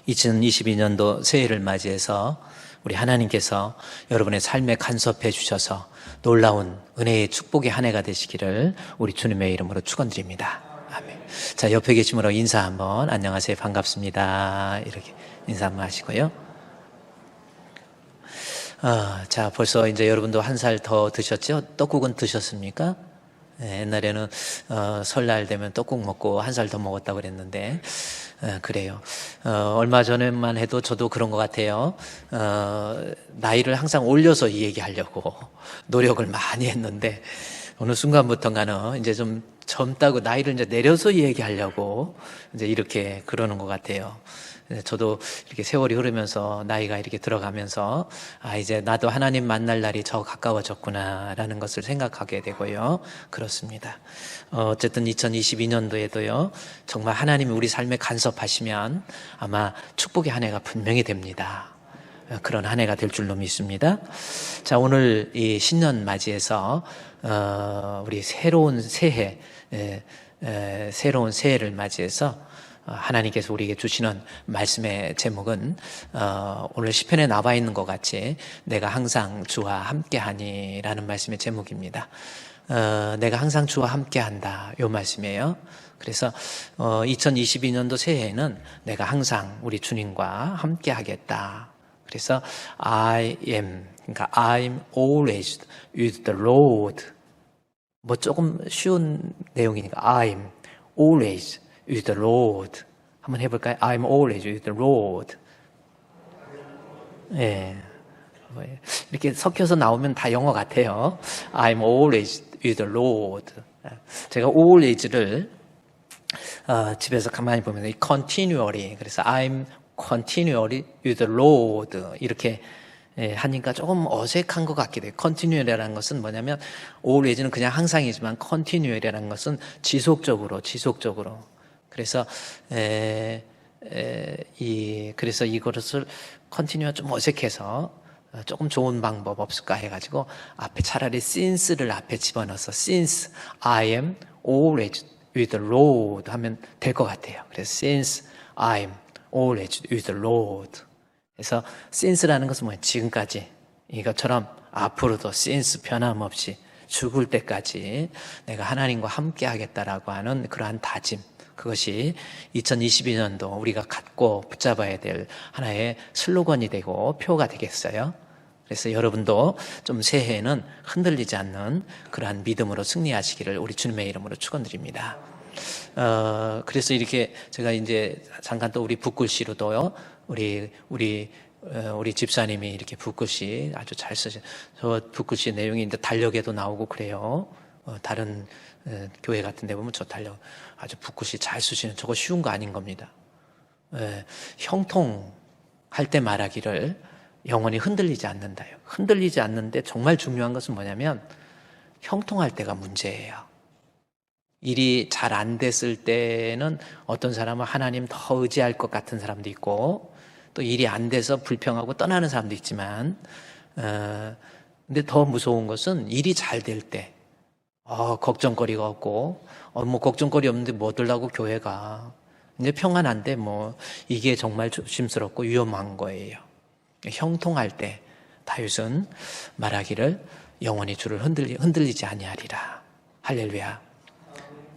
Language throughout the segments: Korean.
2022년도 새해를 맞이해서 우리 하나님께서 여러분의 삶에 간섭해 주셔서 놀라운 은혜의 축복의 한 해가 되시기를 우리 주님의 이름으로 축원드립니다. 아멘. 자, 옆에 계신 분으로 인사 한번, 안녕하세요, 반갑습니다, 이렇게 인사 한번 하시고요. 자, 벌써 이제 여러분도 한 살 더 드셨죠? 떡국은 드셨습니까? 네, 옛날에는 설날 되면 떡국 먹고 한 살 더 먹었다고 그랬는데 그래요. 얼마 전에만 해도 저도 그런 것 같아요. 나이를 항상 올려서 이 얘기하려고 노력을 많이 했는데 어느 순간부터가는 이제 좀 젊다고 나이를 이제 내려서 얘기하려고 이제 이렇게 그러는 것 같아요. 저도 이렇게 세월이 흐르면서 나이가 이렇게 들어가면서 이제 나도 하나님 만날 날이 저 가까워졌구나라는 것을 생각하게 되고요. 그렇습니다. 어쨌든 2022년도에도요. 정말 하나님이 우리 삶에 간섭하시면 아마 축복의 한 해가 분명히 됩니다. 그런 한 해가 될 줄로 믿습니다. 자, 오늘 이 신년 맞이해서 우리 새로운 새해, 새로운 새해를 맞이해서 하나님께서 우리에게 주시는 말씀의 제목은 오늘 시편에 나와 있는 것 같이 내가 항상 주와 함께하니 라는 말씀의 제목입니다. 내가 항상 주와 함께한다, 이 말씀이에요. 그래서 2022년도 새해에는 내가 항상 우리 주님과 함께하겠다. 그래서 그러니까 I'm always with the Lord. 뭐 조금 쉬운 내용이니까 I'm always with the Lord. 한번 해볼까요? I'm always with the Lord. 예. 이렇게 섞여서 나오면 다 영어 같아요. I'm always with the Lord. 제가 always를 집에서 가만히 보면 이 continually, 그래서 I'm continually with the Lord 이렇게 하니까 조금 어색한 것 같기도 해요. continually라는 것은 뭐냐면 always는 그냥 항상이지만 continually라는 것은 지속적으로. 그래서 그래서 이것을 continue가 좀 어색해서 조금 좋은 방법 없을까 해가지고 앞에 차라리 since를 앞에 집어넣어서 since I am always with the Lord 하면 될 것 같아요. 그래서 since I am always with the Lord. 그래서 since라는 것은 뭐예요? 지금까지 이것처럼 앞으로도 since 변함없이 죽을 때까지 내가 하나님과 함께 하겠다라고 하는 그러한 다짐, 그것이 2022년도 우리가 갖고 붙잡아야 될 하나의 슬로건이 되고 표가 되겠어요. 그래서 여러분도 좀 새해에는 흔들리지 않는 그러한 믿음으로 승리하시기를 우리 주님의 이름으로 축원드립니다. 그래서 이렇게 제가 이제 잠깐 또 우리 붓글씨로도요, 우리 집사님이 이렇게 붓글씨 아주 잘 쓰신, 저 붓글씨 내용이 이제 달력에도 나오고 그래요. 다른 교회 같은 데 보면 저 달력 아주 붓글씨 잘 쓰시는, 저거 쉬운 거 아닌 겁니다. 형통할 때 말하기를 영원히 흔들리지 않는다요. 흔들리지 않는데 정말 중요한 것은 뭐냐면 형통할 때가 문제예요. 일이 잘 안 됐을 때는 어떤 사람은 하나님 더 의지할 것 같은 사람도 있고, 또 일이 안 돼서 불평하고 떠나는 사람도 있지만, 근데 더 무서운 것은 일이 잘 될 때, 걱정거리가 없고, 뭐 걱정거리 없는데 뭐 들라고 교회가. 이제 평안한데 뭐 이게 정말 조심스럽고 위험한 거예요. 형통할 때 다윗은 말하기를 영원히 주를 흔들리지 아니하리라. 할렐루야.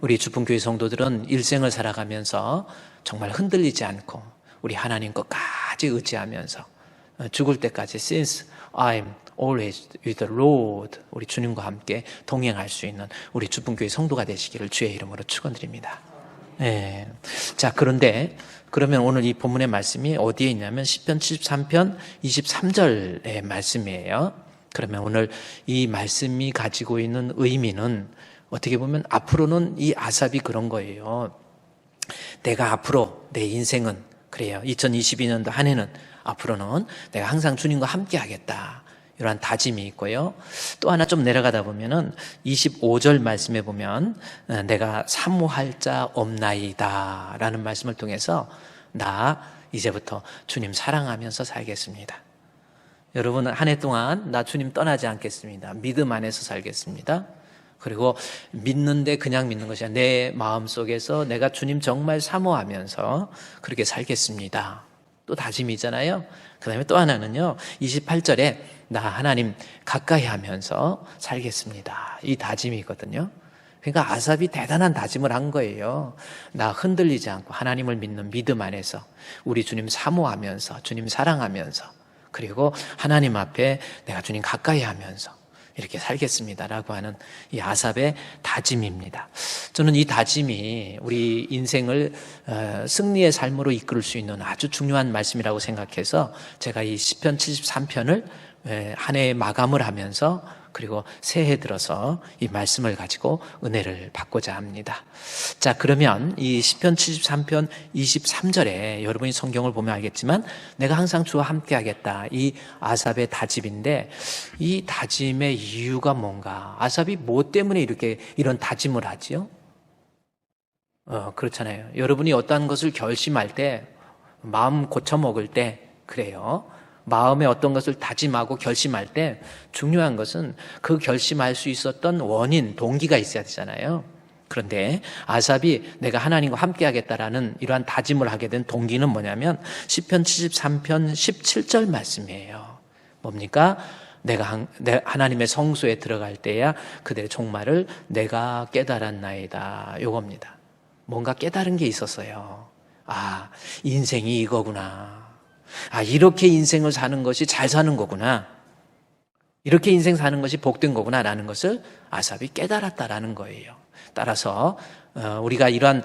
우리 주품교회 성도들은 일생을 살아가면서 정말 흔들리지 않고 우리 하나님 끝까지 의지하면서 죽을 때까지 since I'm always with the Lord, 우리 주님과 함께 동행할 수 있는 우리 주품교회 성도가 되시기를 주의 이름으로 축원드립니다. 자, 그런데 그러면 오늘 이 본문의 말씀이 어디에 있냐면 시편 73편 23절의 말씀이에요. 그러면 오늘 이 말씀이 가지고 있는 의미는 어떻게 보면 앞으로는 이 아삽이 그런 거예요. 내가 앞으로 내 인생은 그래요. 2022년도 한 해는 앞으로는 내가 항상 주님과 함께 하겠다, 이러한 다짐이 있고요. 또 하나 좀 내려가다 보면은 25절 말씀에 보면 내가 사모할 자 없나이다 라는 말씀을 통해서 나 이제부터 주님 사랑하면서 살겠습니다. 여러분, 한 해 동안 나 주님 떠나지 않겠습니다. 믿음 안에서 살겠습니다. 그리고 믿는데 그냥 믿는 것이 아니라 내 마음속에서 내가 주님 정말 사모하면서 그렇게 살겠습니다. 또 다짐이잖아요. 그 다음에 또 하나는요, 28절에 나 하나님 가까이 하면서 살겠습니다. 이 다짐이거든요. 그러니까 아삽이 대단한 다짐을 한 거예요. 나 흔들리지 않고 하나님을 믿는 믿음 안에서 우리 주님 사모하면서 주님 사랑하면서 그리고 하나님 앞에 내가 주님 가까이 하면서 이렇게 살겠습니다라고 하는 이 아삽의 다짐입니다. 저는 이 다짐이 우리 인생을 승리의 삶으로 이끌 수 있는 아주 중요한 말씀이라고 생각해서 제가 이 시편 73편을 한 해의 마감을 하면서 그리고 새해 들어서 이 말씀을 가지고 은혜를 받고자 합니다. 자, 그러면 이 시편 73편 23절에 여러분이 성경을 보면 알겠지만 내가 항상 주와 함께 하겠다. 이 아삽의 다짐인데 이 다짐의 이유가 뭔가? 아삽이 뭐 때문에 이런 다짐을 하지요? 그렇잖아요. 여러분이 어떠한 것을 결심할 때 마음 고쳐 먹을 때 그래요. 마음에 어떤 것을 다짐하고 결심할 때 중요한 것은 그 결심할 수 있었던 원인, 동기가 있어야 되잖아요. 그런데 아삽이 내가 하나님과 함께 하겠다라는 이러한 다짐을 하게 된 동기는 뭐냐면 시편 73편 17절 말씀이에요. 뭡니까? 내가 하나님의 성소에 들어갈 때야 그들의 종말을 내가 깨달았나이다. 요겁니다. 뭔가 깨달은 게 있었어요. 아, 인생이 이거구나. 아, 이렇게 인생을 사는 것이 잘 사는 거구나. 이렇게 인생 사는 것이 복된 거구나 라는 것을 아삽이 깨달았다라는 거예요. 따라서 우리가 이러한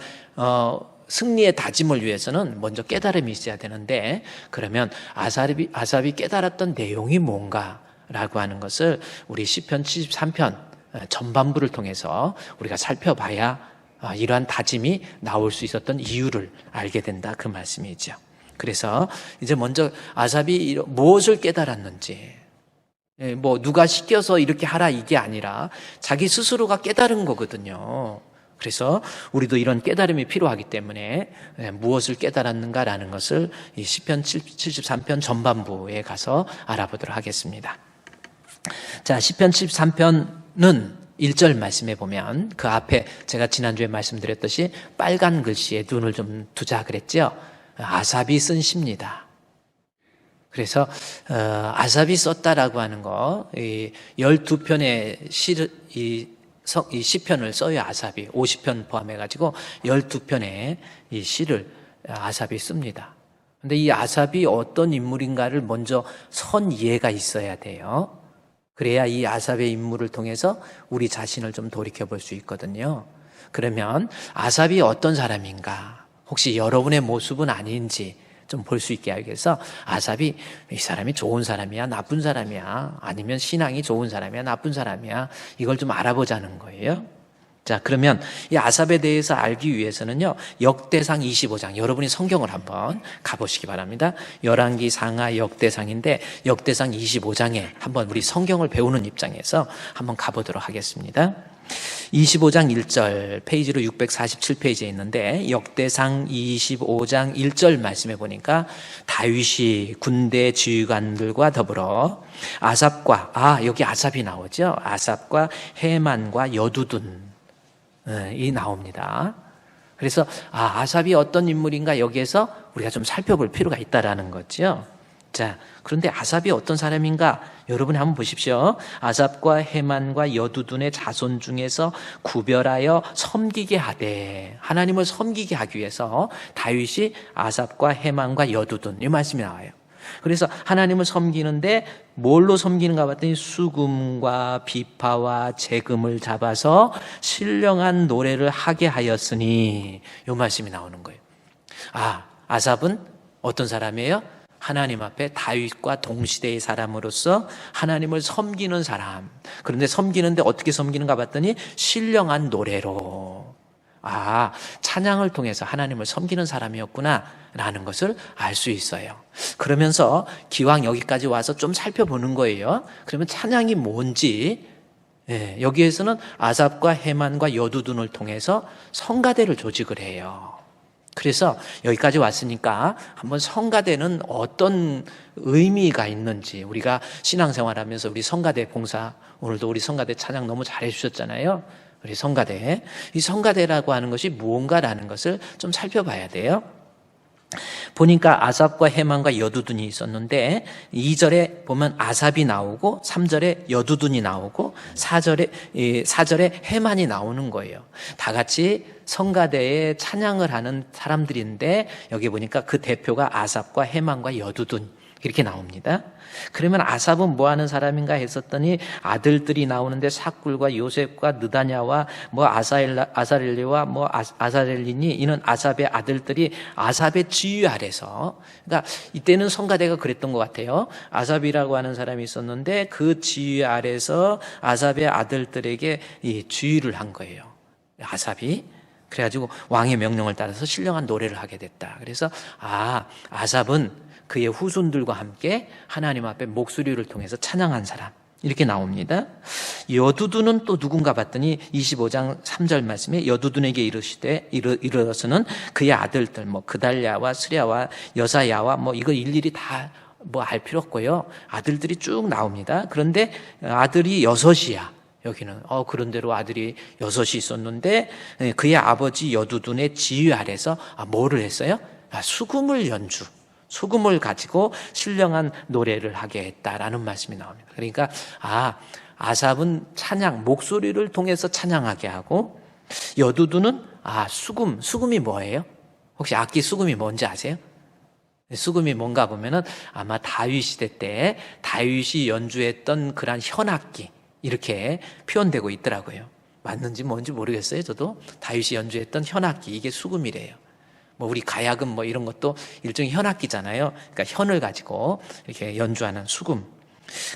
승리의 다짐을 위해서는 먼저 깨달음이 있어야 되는데 그러면 아삽이 깨달았던 내용이 뭔가라고 하는 것을 우리 시편 73편 전반부를 통해서 우리가 살펴봐야 이러한 다짐이 나올 수 있었던 이유를 알게 된다 그 말씀이죠. 그래서 이제 먼저 아삽이 무엇을 깨달았는지 뭐 누가 시켜서 이렇게 하라 이게 아니라 자기 스스로가 깨달은 거거든요. 그래서 우리도 이런 깨달음이 필요하기 때문에 무엇을 깨달았는가라는 것을 이 시편 73편 전반부에 가서 알아보도록 하겠습니다. 자, 시편 73편은 1절 말씀에 보면 그 앞에 제가 지난주에 말씀드렸듯이 빨간 글씨에 눈을 좀 두자 그랬죠. 아삽이 쓴 시입니다. 그래서 아삽이 썼다라고 하는 거 12편의 이 시편을 써요. 아삽이 50편 포함해가지고 12편의 이 시를 아삽이 씁니다. 그런데 이 아삽이 어떤 인물인가를 먼저 선 이해가 있어야 돼요. 그래야 이 아삽의 인물을 통해서 우리 자신을 좀 돌이켜볼 수 있거든요. 그러면 아삽이 어떤 사람인가? 혹시 여러분의 모습은 아닌지 좀 볼 수 있게 하기 위해서 아삽이 이 사람이 좋은 사람이야, 나쁜 사람이야, 아니면 신앙이 좋은 사람이야, 나쁜 사람이야, 이걸 좀 알아보자는 거예요. 자, 그러면 이 아삽에 대해서 알기 위해서는요, 역대상 25장, 여러분이 성경을 한번 가보시기 바랍니다. 열왕기 상하 역대상인데 역대상 25장에 한번 우리 성경을 배우는 입장에서 한번 가보도록 하겠습니다. 25장 1절 페이지로 647페이지에 있는데 역대상 25장 1절 말씀해 보니까 다윗이 군대 지휘관들과 더불어 아삽과 여기 아삽이 나오죠. 아삽과 헤만과 여두둔 이 나옵니다. 그래서 아삽이 어떤 인물인가 여기에서 우리가 좀 살펴볼 필요가 있다라는 거죠. 자, 그런데 아삽이 어떤 사람인가? 여러분이 한번 보십시오. 아삽과 헤만과 여두둔의 자손 중에서 구별하여 섬기게 하되, 하나님을 섬기게 하기 위해서 다윗이 아삽과 헤만과 여두둔 이 말씀이 나와요. 그래서 하나님을 섬기는데 뭘로 섬기는가 봤더니 수금과 비파와 재금을 잡아서 신령한 노래를 하게 하였으니 이 말씀이 나오는 거예요. 아삽은 어떤 사람이에요? 하나님 앞에 다윗과 동시대의 사람으로서 하나님을 섬기는 사람. 그런데 섬기는데 어떻게 섬기는가 봤더니 신령한 노래로. 찬양을 통해서 하나님을 섬기는 사람이었구나 라는 것을 알 수 있어요. 그러면서 기왕 여기까지 와서 좀 살펴보는 거예요. 그러면 찬양이 뭔지 여기에서는 아삽과 헤만과 여두둔을 통해서 성가대를 조직을 해요. 그래서 여기까지 왔으니까 한번 성가대는 어떤 의미가 있는지, 우리가 신앙생활하면서 우리 성가대 봉사, 오늘도 우리 성가대 찬양 너무 잘해 주셨잖아요. 우리 성가대, 이 성가대라고 하는 것이 무언가라는 것을 좀 살펴봐야 돼요. 보니까 아삽과 헤만과 여두둔이 있었는데 2절에 보면 아삽이 나오고 3절에 여두둔이 나오고 4절에 헤만이 나오는 거예요. 다 같이 성가대에 찬양을 하는 사람들인데 여기 보니까 그 대표가 아삽과 헤만과 여두둔 이렇게 나옵니다. 그러면 아삽은 뭐 하는 사람인가 했었더니 아들들이 나오는데 삭굴과 요셉과 느다냐와 뭐 아사렐리와 뭐 아사렐리니 이는 아삽의 아들들이 아삽의 지휘 아래서, 그러니까 이때는 성가대가 그랬던 것 같아요. 아삽이라고 하는 사람이 있었는데 그 지휘 아래서 아삽의 아들들에게 이 지휘를 한 거예요. 아삽이. 그래가지고 왕의 명령을 따라서 신령한 노래를 하게 됐다. 그래서 아삽은 그의 후손들과 함께 하나님 앞에 목소리를 통해서 찬양한 사람 이렇게 나옵니다. 여두둔은 또 누군가 봤더니 25장 3절 말씀에 여두둔에게 이르러서는 그의 아들들 뭐 그달랴와 스랴와 여사야와 뭐 이거 일일이 다 뭐 알 필요 없고요. 아들들이 쭉 나옵니다. 그런데 아들이 6이야. 여기는 그런대로 아들이 6이 있었는데 그의 아버지 여두둔의 지휘 아래서 뭐를 했어요? 수금을 가지고 신령한 노래를 하게 했다라는 말씀이 나옵니다. 그러니까 아삽은 찬양, 목소리를 통해서 찬양하게 하고 여두둔은 수금이 뭐예요? 혹시 악기 수금이 뭔지 아세요? 수금이 뭔가 보면은 아마 다윗 시대 때 다윗이 연주했던 그런 현악기 이렇게 표현되고 있더라고요. 맞는지 뭔지 모르겠어요. 저도 다윗이 연주했던 현악기 이게 수금이래요. 뭐 우리 가야금 뭐 이런 것도 일종의 현악기잖아요. 그러니까 현을 가지고 이렇게 연주하는 수금.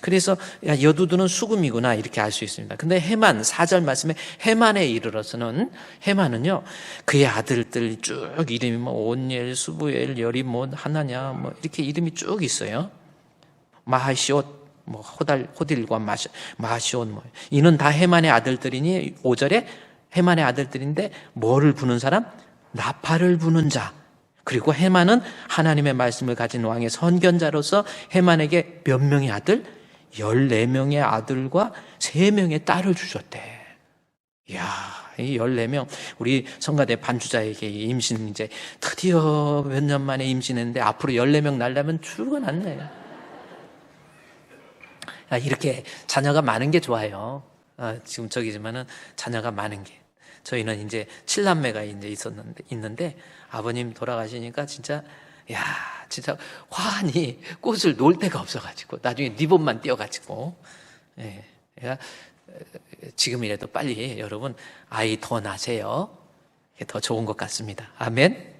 그래서 여두둔은 수금이구나 이렇게 알 수 있습니다. 근데 헤만 4절 말씀에 헤만에 이르러서는 헤만은요 그의 아들들 쭉 이름이 뭐 온니엘, 수부엘, 여리몬, 하나냐 뭐 이렇게 이름이 쭉 있어요. 마하시옷, 뭐 호딜과 마하시옷 뭐 이는 다 헤만의 아들들이니 5절에 헤만의 아들들인데 뭐를 부는 사람? 나팔을 부는 자. 그리고 헤만은 하나님의 말씀을 가진 왕의 선견자로서 헤만에게 몇 명의 아들? 14명의 아들과 3명의 딸을 주셨대. 이야, 이 14명. 우리 성가대 반주자에게 임신 이제 드디어 몇 년 만에 임신했는데 앞으로 14명 날려면 죽어났네. 이렇게 자녀가 많은 게 좋아요. 지금 저기지만은 자녀가 많은 게. 저희는 이제 7남매가 이제 있는데 아버님 돌아가시니까 진짜 환히 꽃을 놓을 데가 없어가지고 나중에 리본만 띄어가지고 지금이라도 빨리 여러분 아이 더 낳으세요. 더 좋은 것 같습니다. 아멘.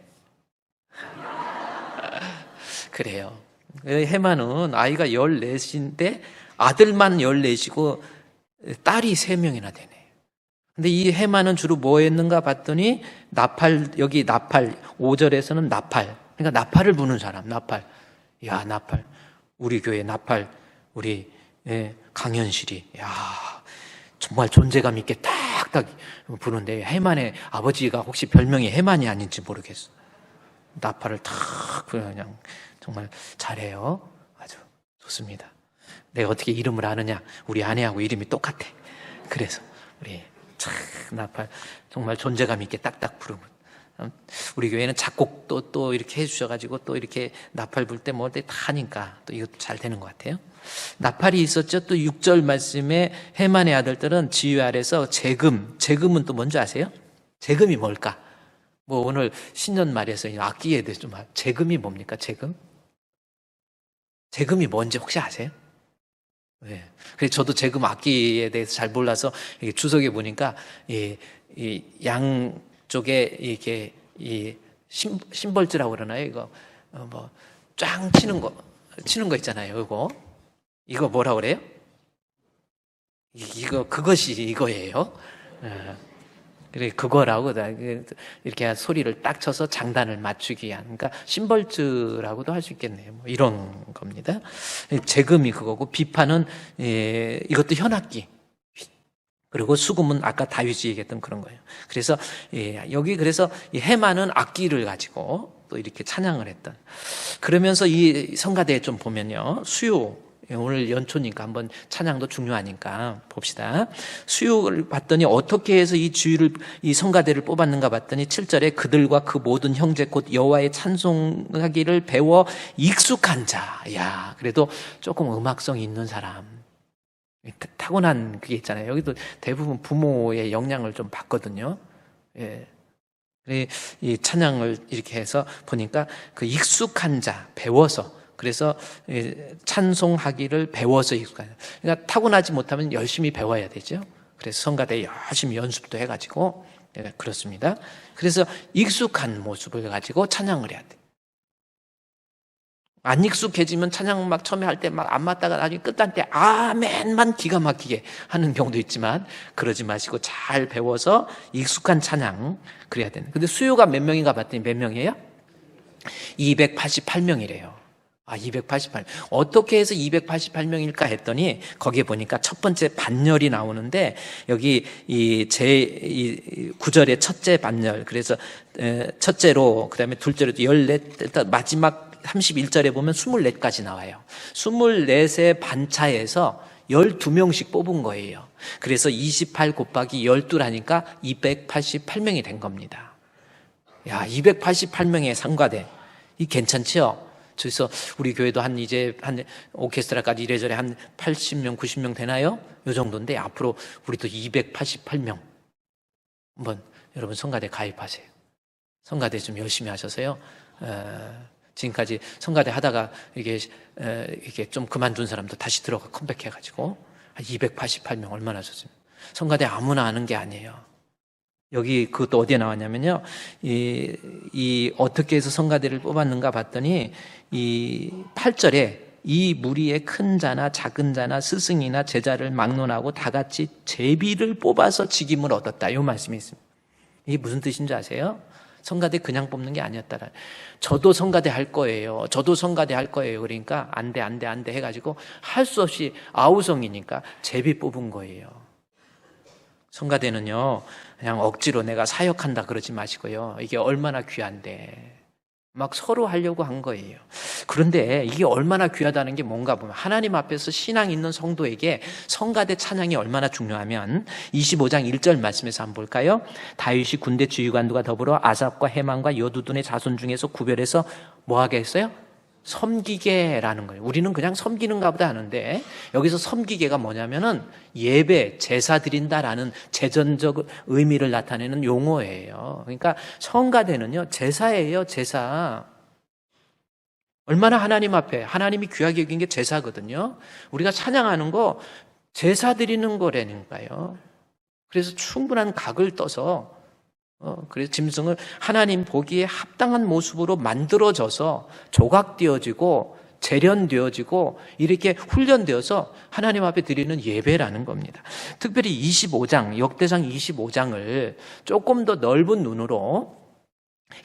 그래요. 헤만은 아이가 14인데 아들만 14이고 딸이 3명이나 되네. 근데 이 헤만은 주로 뭐 했는가 봤더니 여기 나팔 5절에서는 나팔, 그러니까 나팔을 부는 사람. 나팔. 우리 교회 나팔 우리 강현실이 정말 존재감 있게 딱딱 부는데 헤만의 아버지가 혹시 별명이 헤만이 아닌지 모르겠어. 나팔을 탁 그냥 정말 잘해요. 아주 좋습니다. 내가 어떻게 이름을 아느냐? 우리 아내하고 이름이 똑같아. 그래서 우리 나팔 정말 존재감 있게 딱딱 부르면 우리 교회는 작곡도 또 이렇게 해주셔가지고 또 이렇게 나팔 불 때 뭐 다 하니까 또 이것도 잘 되는 것 같아요. 나팔이 있었죠. 또 6절 말씀에 헤만의 아들들은 지휘 아래서 재금은 또 뭔지 아세요? 재금이 뭘까? 뭐 오늘 신년 말에서 악기에 대해서 좀 재금이 뭡니까? 재금이 뭔지 혹시 아세요? 네. 그래서 저도 재금 악기에 대해서 잘 몰라서 주석에 보니까 이 양쪽에 이렇게 이 심벌즈라고 그러나요? 이거 뭐 쫙 치는 거 있잖아요. 이거 뭐라 그래요? 그것이 이거예요. 그래 그거라고 이렇게 소리를 딱 쳐서 장단을 맞추기 위한, 그러니까 심벌즈라고도 할 수 있겠네요. 뭐 이런 겁니다. 재금이 그거고 비파는 이것도 현악기. 그리고 수금은 아까 다윗이 얘기했던 그런 거예요. 그래서 여기 그래서 이 헤만은 악기를 가지고 또 이렇게 찬양을 했던. 그러면서 이 성가대에 좀 보면요, 수요 오늘 연초니까 한번 찬양도 중요하니까 봅시다. 수요를 봤더니 어떻게 해서 이 주일을, 이 성가대를 뽑았는가 봤더니 7절에 그들과 그 모든 형제 곧 여호와의 찬송하기를 배워 익숙한 자. 야, 그래도 조금 음악성이 있는 사람. 타고난 그게 있잖아요. 여기도 대부분 부모의 영향을 좀 받거든요. 예. 이 찬양을 이렇게 해서 보니까 그 익숙한 자, 배워서, 그래서 찬송하기를 배워서 익숙한 자. 그러니까 타고나지 못하면 열심히 배워야 되죠. 그래서 성가대 열심히 연습도 해가지고, 그렇습니다. 그래서 익숙한 모습을 가지고 찬양을 해야 돼. 안 익숙해지면 찬양 막 처음에 할 때 막 안 맞다가 나중에 끝날 때 아멘만 기가 막히게 하는 경우도 있지만 그러지 마시고 잘 배워서 익숙한 찬양 그래야 되는. 근데 수요가 몇 명인가 봤더니 몇 명이에요? 288명이래요. 288명. 어떻게 해서 288명일까 했더니 거기에 보니까 첫 번째 반열이 나오는데 여기 이 9절의 첫째 반열. 그래서 첫째로 그다음에 둘째로 14 마지막 31절에 보면 24까지 나와요. 24의 반차에서 12명씩 뽑은 거예요. 그래서 28 곱하기 12라니까 288명이 된 겁니다. 야, 288명의 성가대. 이 괜찮죠? 그래서 우리 교회도 한 오케스트라까지 이래저래 한 80명, 90명 되나요? 요 정도인데 앞으로 우리도 288명. 한번 여러분 성가대 가입하세요. 성가대 좀 열심히 하셔서요. 지금까지 성가대 하다가 이게 좀 그만둔 사람도 다시 들어가 컴백해가지고 288명 얼마나 좋습니까? 성가대 아무나 아는 게 아니에요. 여기 그것도 어디에 나왔냐면요. 이 어떻게 해서 성가대를 뽑았는가 봤더니 이 8절에 이 무리의 큰 자나 작은 자나 스승이나 제자를 막론하고 다 같이 제비를 뽑아서 직임을 얻었다. 이 말씀이 있습니다. 이게 무슨 뜻인지 아세요? 성가대 그냥 뽑는 게 아니었다라. 저도 성가대 할 거예요. 저도 성가대 할 거예요. 그러니까 안 돼 해가지고 할 수 없이 아우성이니까 제비 뽑은 거예요. 성가대는요, 그냥 억지로 내가 사역한다 그러지 마시고요. 이게 얼마나 귀한데. 막 서로 하려고 한 거예요. 그런데 이게 얼마나 귀하다는 게 뭔가 보면 하나님 앞에서 신앙 있는 성도에게 성가대 찬양이 얼마나 중요하면 25장 1절 말씀에서 한번 볼까요? 다윗이 군대 지휘관들과 더불어 아삽과 헤만과 여두둔의 자손 중에서 구별해서 뭐 하게 했어요? 섬기게라는 거예요. 우리는 그냥 섬기는가 보다 하는데 여기서 섬기게가 뭐냐면은 예배, 제사 드린다라는 재전적 의미를 나타내는 용어예요. 그러니까 성가대는요, 제사예요, 제사. 얼마나 하나님 앞에, 하나님이 귀하게 여긴 게 제사거든요. 우리가 찬양하는 거 제사 드리는 거라니까요. 그래서 충분한 각을 떠서 그래서 짐승을 하나님 보기에 합당한 모습으로 만들어져서 조각되어지고 재련되어지고 이렇게 훈련되어서 하나님 앞에 드리는 예배라는 겁니다. 특별히 25장, 역대상 25장을 조금 더 넓은 눈으로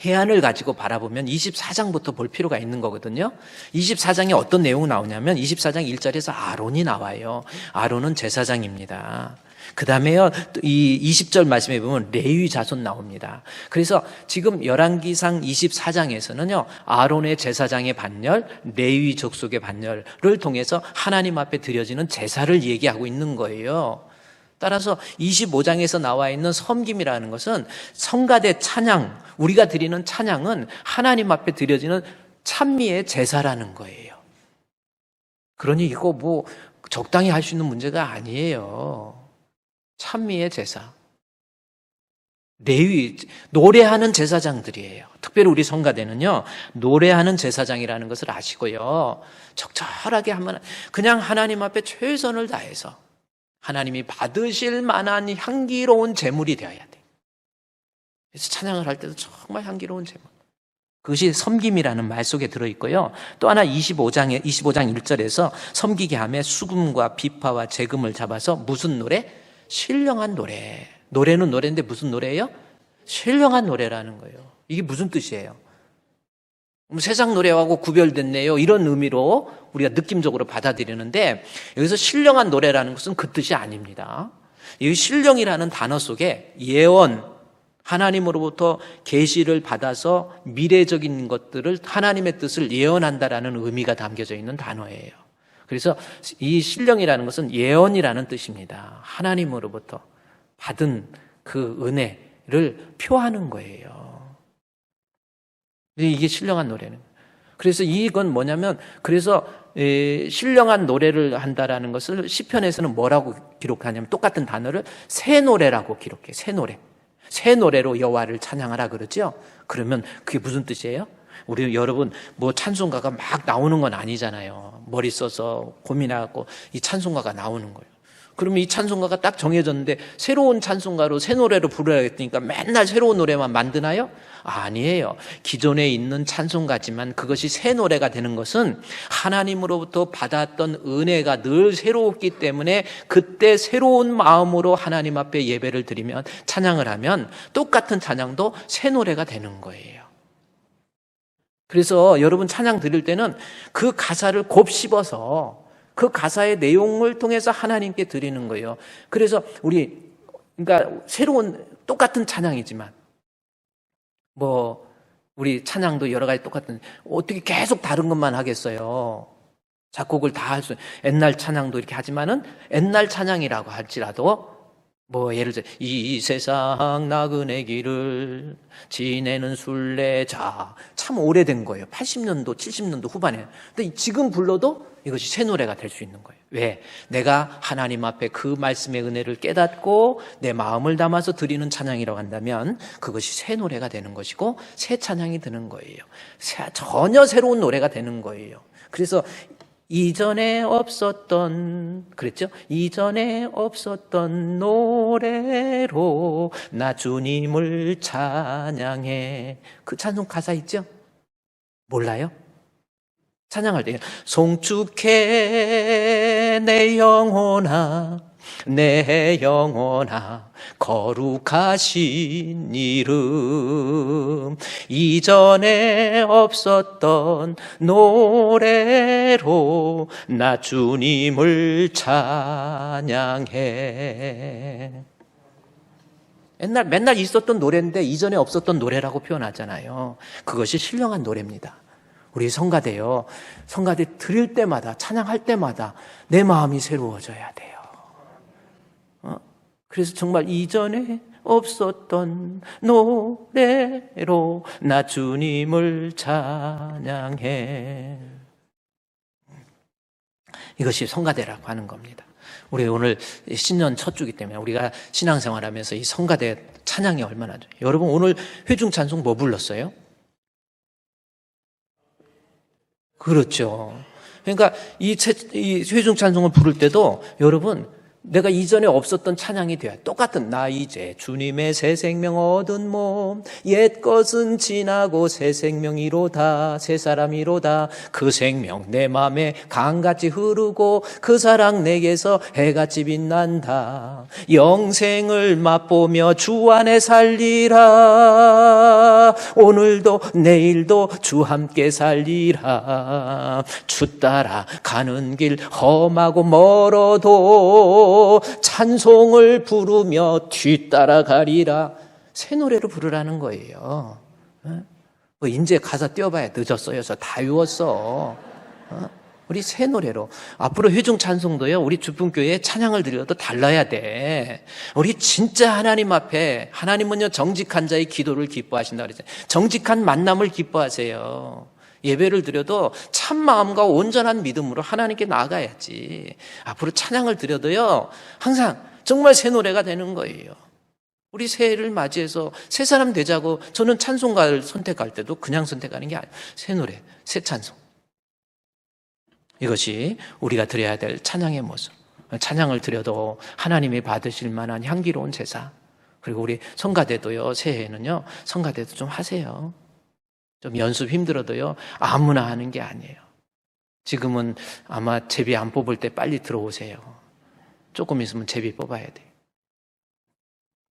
해안을 가지고 바라보면 24장부터 볼 필요가 있는 거거든요. 24장에 어떤 내용이 나오냐면 24장 1절에서 아론이 나와요. 아론은 제사장입니다. 그 다음에요, 이 20절 말씀에 보면 레위 자손 나옵니다. 그래서 지금 열왕기상 24장에서는요, 아론의 제사장의 반열, 레위 족속의 반열을 통해서 하나님 앞에 드려지는 제사를 얘기하고 있는 거예요. 따라서 25장에서 나와 있는 섬김이라는 것은 성가대 찬양, 우리가 드리는 찬양은 하나님 앞에 드려지는 찬미의 제사라는 거예요. 그러니 이거 뭐 적당히 할 수 있는 문제가 아니에요. 찬미의 제사. 레위, 노래하는 제사장들이에요. 특별히 우리 성가대는요, 노래하는 제사장이라는 것을 아시고요. 적절하게 하면 그냥 하나님 앞에 최선을 다해서 하나님이 받으실 만한 향기로운 제물이 되어야 돼. 그래서 찬양을 할 때도 정말 향기로운 제물. 그것이 섬김이라는 말 속에 들어있고요. 또 하나 25장 1절에서 섬기게 하며 수금과 비파와 재금을 잡아서 무슨 노래? 신령한 노래. 노래는 노래인데 무슨 노래예요? 신령한 노래라는 거예요. 이게 무슨 뜻이에요? 세상 노래하고 구별됐네요. 이런 의미로 우리가 느낌적으로 받아들이는데 여기서 신령한 노래라는 것은 그 뜻이 아닙니다. 이 신령이라는 단어 속에 예언, 하나님으로부터 계시를 받아서 미래적인 것들을 하나님의 뜻을 예언한다라는 의미가 담겨져 있는 단어예요. 그래서 이 신령이라는 것은 예언이라는 뜻입니다. 하나님으로부터 받은 그 은혜를 표하는 거예요. 이게 신령한 노래는. 그래서 이건 뭐냐면, 그래서 신령한 노래를 한다라는 것을 시편에서는 뭐라고 기록하냐면 똑같은 단어를 새 노래라고 기록해요. 새 노래. 새 노래로 여호와를 찬양하라 그러죠. 그러면 그게 무슨 뜻이에요? 우리 여러분 뭐 찬송가가 막 나오는 건 아니잖아요. 머리 써서 고민해갖고 이 찬송가가 나오는 거예요. 그러면 이 찬송가가 딱 정해졌는데 새로운 찬송가로 새 노래로 부르야겠으니까 맨날 새로운 노래만 만드나요? 아니에요. 기존에 있는 찬송가지만 그것이 새 노래가 되는 것은 하나님으로부터 받았던 은혜가 늘 새롭기 때문에 그때 새로운 마음으로 하나님 앞에 예배를 드리면, 찬양을 하면 똑같은 찬양도 새 노래가 되는 거예요. 그래서 여러분 찬양 드릴 때는 그 가사를 곱씹어서 그 가사의 내용을 통해서 하나님께 드리는 거예요. 그래서 그러니까 새로운 똑같은 찬양이지만 우리 찬양도 여러 가지 똑같은, 어떻게 계속 다른 것만 하겠어요? 작곡을 다 할 수, 옛날 찬양도 이렇게 하지만은 옛날 찬양이라고 할지라도 예를 들어 이 세상 나그네 길을 지내는 순례자, 참 오래된 거예요. 80년도 70년도 후반에. 근데 지금 불러도 이것이 새 노래가 될 수 있는 거예요. 왜? 내가 하나님 앞에 그 말씀의 은혜를 깨닫고 내 마음을 담아서 드리는 찬양이라고 한다면 그것이 새 노래가 되는 것이고 새 찬양이 되는 거예요. 전혀 새로운 노래가 되는 거예요. 그래서 이전에 없었던, 그랬죠? 이전에 없었던 노래로 나 주님을 찬양해. 그 찬송 가사 있죠? 몰라요? 찬양할 때 송축해 내 영혼아, 내 영혼아, 거룩하신 이름, 이전에 없었던 노래로 나 주님을 찬양해. 맨날 있었던 노래인데 이전에 없었던 노래라고 표현하잖아요. 그것이 신령한 노래입니다. 우리 성가대요. 성가대 드릴 때마다, 찬양할 때마다 내 마음이 새로워져야 돼요. 그래서 정말 이전에 없었던 노래로 나 주님을 찬양해. 이것이 성가대라고 하는 겁니다. 우리 오늘 신년 첫 주기 때문에 우리가 신앙생활하면서 이 성가대 찬양이 얼마나 좋아요. 여러분 오늘 회중 찬송 뭐 불렀어요? 그렇죠. 그러니까 이 회중 찬송을 부를 때도 여러분 내가 이전에 없었던 찬양이 돼야, 똑같은 나 이제 주님의 새 생명 얻은 몸, 옛 것은 지나고 새 생명이로다, 새 사람이로다. 그 생명 내 맘에 강같이 흐르고 그 사랑 내게서 해같이 빛난다. 영생을 맛보며 주 안에 살리라. 오늘도 내일도 주 함께 살리라. 주 따라 가는 길 험하고 멀어도 찬송을 부르며 뒤따라가리라. 새 노래로 부르라는 거예요. 이제 가사 띄워봐야 늦었어요. 다 외웠어. 우리 새 노래로. 앞으로 회중 찬송도요, 우리 주품교회에 찬양을 드려도 달라야 돼. 우리 진짜 하나님 앞에, 하나님은요 정직한 자의 기도를 기뻐하신다 그랬잖아요. 정직한 만남을 기뻐하세요. 예배를 드려도 참 마음과 온전한 믿음으로 하나님께 나아가야지. 앞으로 찬양을 드려도요 항상 정말 새 노래가 되는 거예요. 우리 새해를 맞이해서 새 사람 되자고 저는 찬송가를 선택할 때도 그냥 선택하는 게 아니에요. 새 노래, 새 찬송. 이것이 우리가 드려야 될 찬양의 모습. 찬양을 드려도 하나님이 받으실 만한 향기로운 제사. 그리고 우리 성가대도요, 새해에는요 성가대도 좀 하세요. 좀 연습 힘들어도요 아무나 하는 게 아니에요. 지금은 아마 제비 안 뽑을 때 빨리 들어오세요. 조금 있으면 제비 뽑아야 돼요.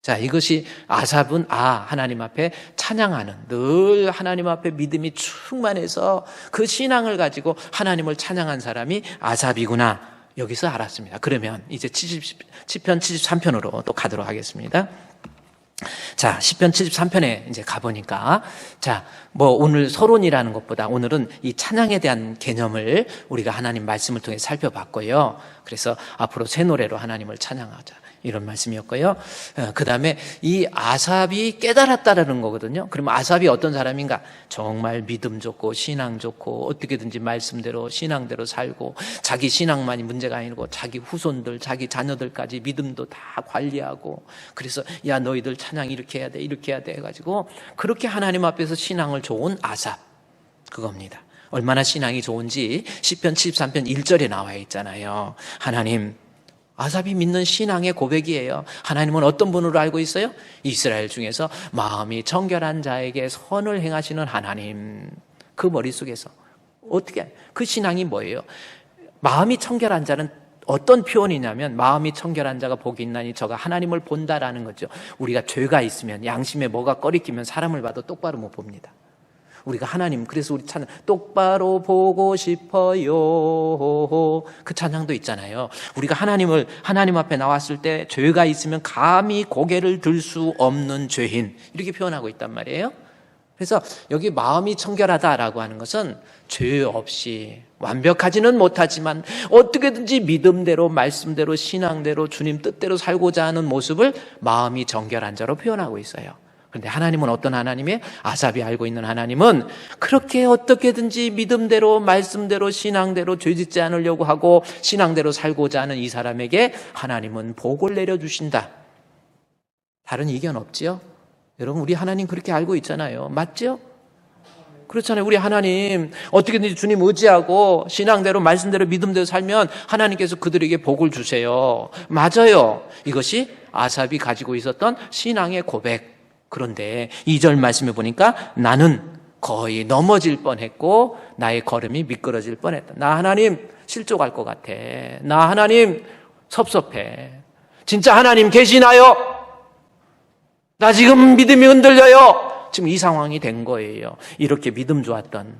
자, 이것이 아삽은 하나님 앞에 찬양하는, 늘 하나님 앞에 믿음이 충만해서 그 신앙을 가지고 하나님을 찬양한 사람이 아삽이구나, 여기서 알았습니다. 그러면 이제 시편 73편으로 또 가도록 하겠습니다. 자, 시편 73편에 이제 가보니까, 자, 뭐 오늘 서론이라는 것보다 오늘은 이 찬양에 대한 개념을 우리가 하나님 말씀을 통해 살펴봤고요. 그래서 앞으로 새 노래로 하나님을 찬양하자, 이런 말씀이었고요. 그 다음에 이 아삽이 깨달았다라는 거거든요. 그럼 아삽이 어떤 사람인가? 정말 믿음 좋고 신앙 좋고 어떻게든지 말씀대로 신앙대로 살고, 자기 신앙만이 문제가 아니고 자기 후손들, 자기 자녀들까지 믿음도 다 관리하고, 그래서 야 너희들 찬양 이렇게 해야 돼 이렇게 해야 돼 해가지고 그렇게 하나님 앞에서 신앙을 좋은 아삽, 그겁니다. 얼마나 신앙이 좋은지 시편 73편 1절에 나와 있잖아요. 하나님, 아삽이 믿는 신앙의 고백이에요. 하나님은 어떤 분으로 알고 있어요? 이스라엘 중에서 마음이 청결한 자에게 선을 행하시는 하나님. 그 머릿속에서 어떻게, 그 신앙이 뭐예요? 마음이 청결한 자는 어떤 표현이냐면, 마음이 청결한 자가 복이 있나니 저가 하나님을 본다라는 거죠. 우리가 죄가 있으면, 양심에 뭐가 꺼리끼면 사람을 봐도 똑바로 못 봅니다. 우리가 하나님, 그래서 우리 찬양 똑바로 보고 싶어요, 그 찬양도 있잖아요. 우리가 하나님 앞에 나왔을 때 죄가 있으면 감히 고개를 들 수 없는 죄인, 이렇게 표현하고 있단 말이에요. 그래서 여기 마음이 청결하다라고 하는 것은 죄 없이, 완벽하지는 못하지만 어떻게든지 믿음대로 말씀대로 신앙대로 주님 뜻대로 살고자 하는 모습을 마음이 정결한 자로 표현하고 있어요. 그런데 하나님은 어떤 하나님이에요? 아삽이 알고 있는 하나님은 그렇게 어떻게든지 믿음대로 말씀대로 신앙대로 죄짓지 않으려고 하고 신앙대로 살고자 하는 이 사람에게 하나님은 복을 내려주신다. 다른 의견 없지요? 여러분, 우리 하나님 그렇게 알고 있잖아요. 맞죠? 그렇잖아요. 우리 하나님 어떻게든지 주님 의지하고 신앙대로 말씀대로 믿음대로 살면 하나님께서 그들에게 복을 주세요. 맞아요. 이것이 아삽이 가지고 있었던 신앙의 고백. 그런데 2절 말씀해 보니까 나는 거의 넘어질 뻔했고 나의 걸음이 미끄러질 뻔했다. 나 하나님 실족할 것 같아. 나 하나님 섭섭해. 진짜 하나님 계시나요? 나 지금 믿음이 흔들려요. 지금 이 상황이 된 거예요. 이렇게 믿음 좋았던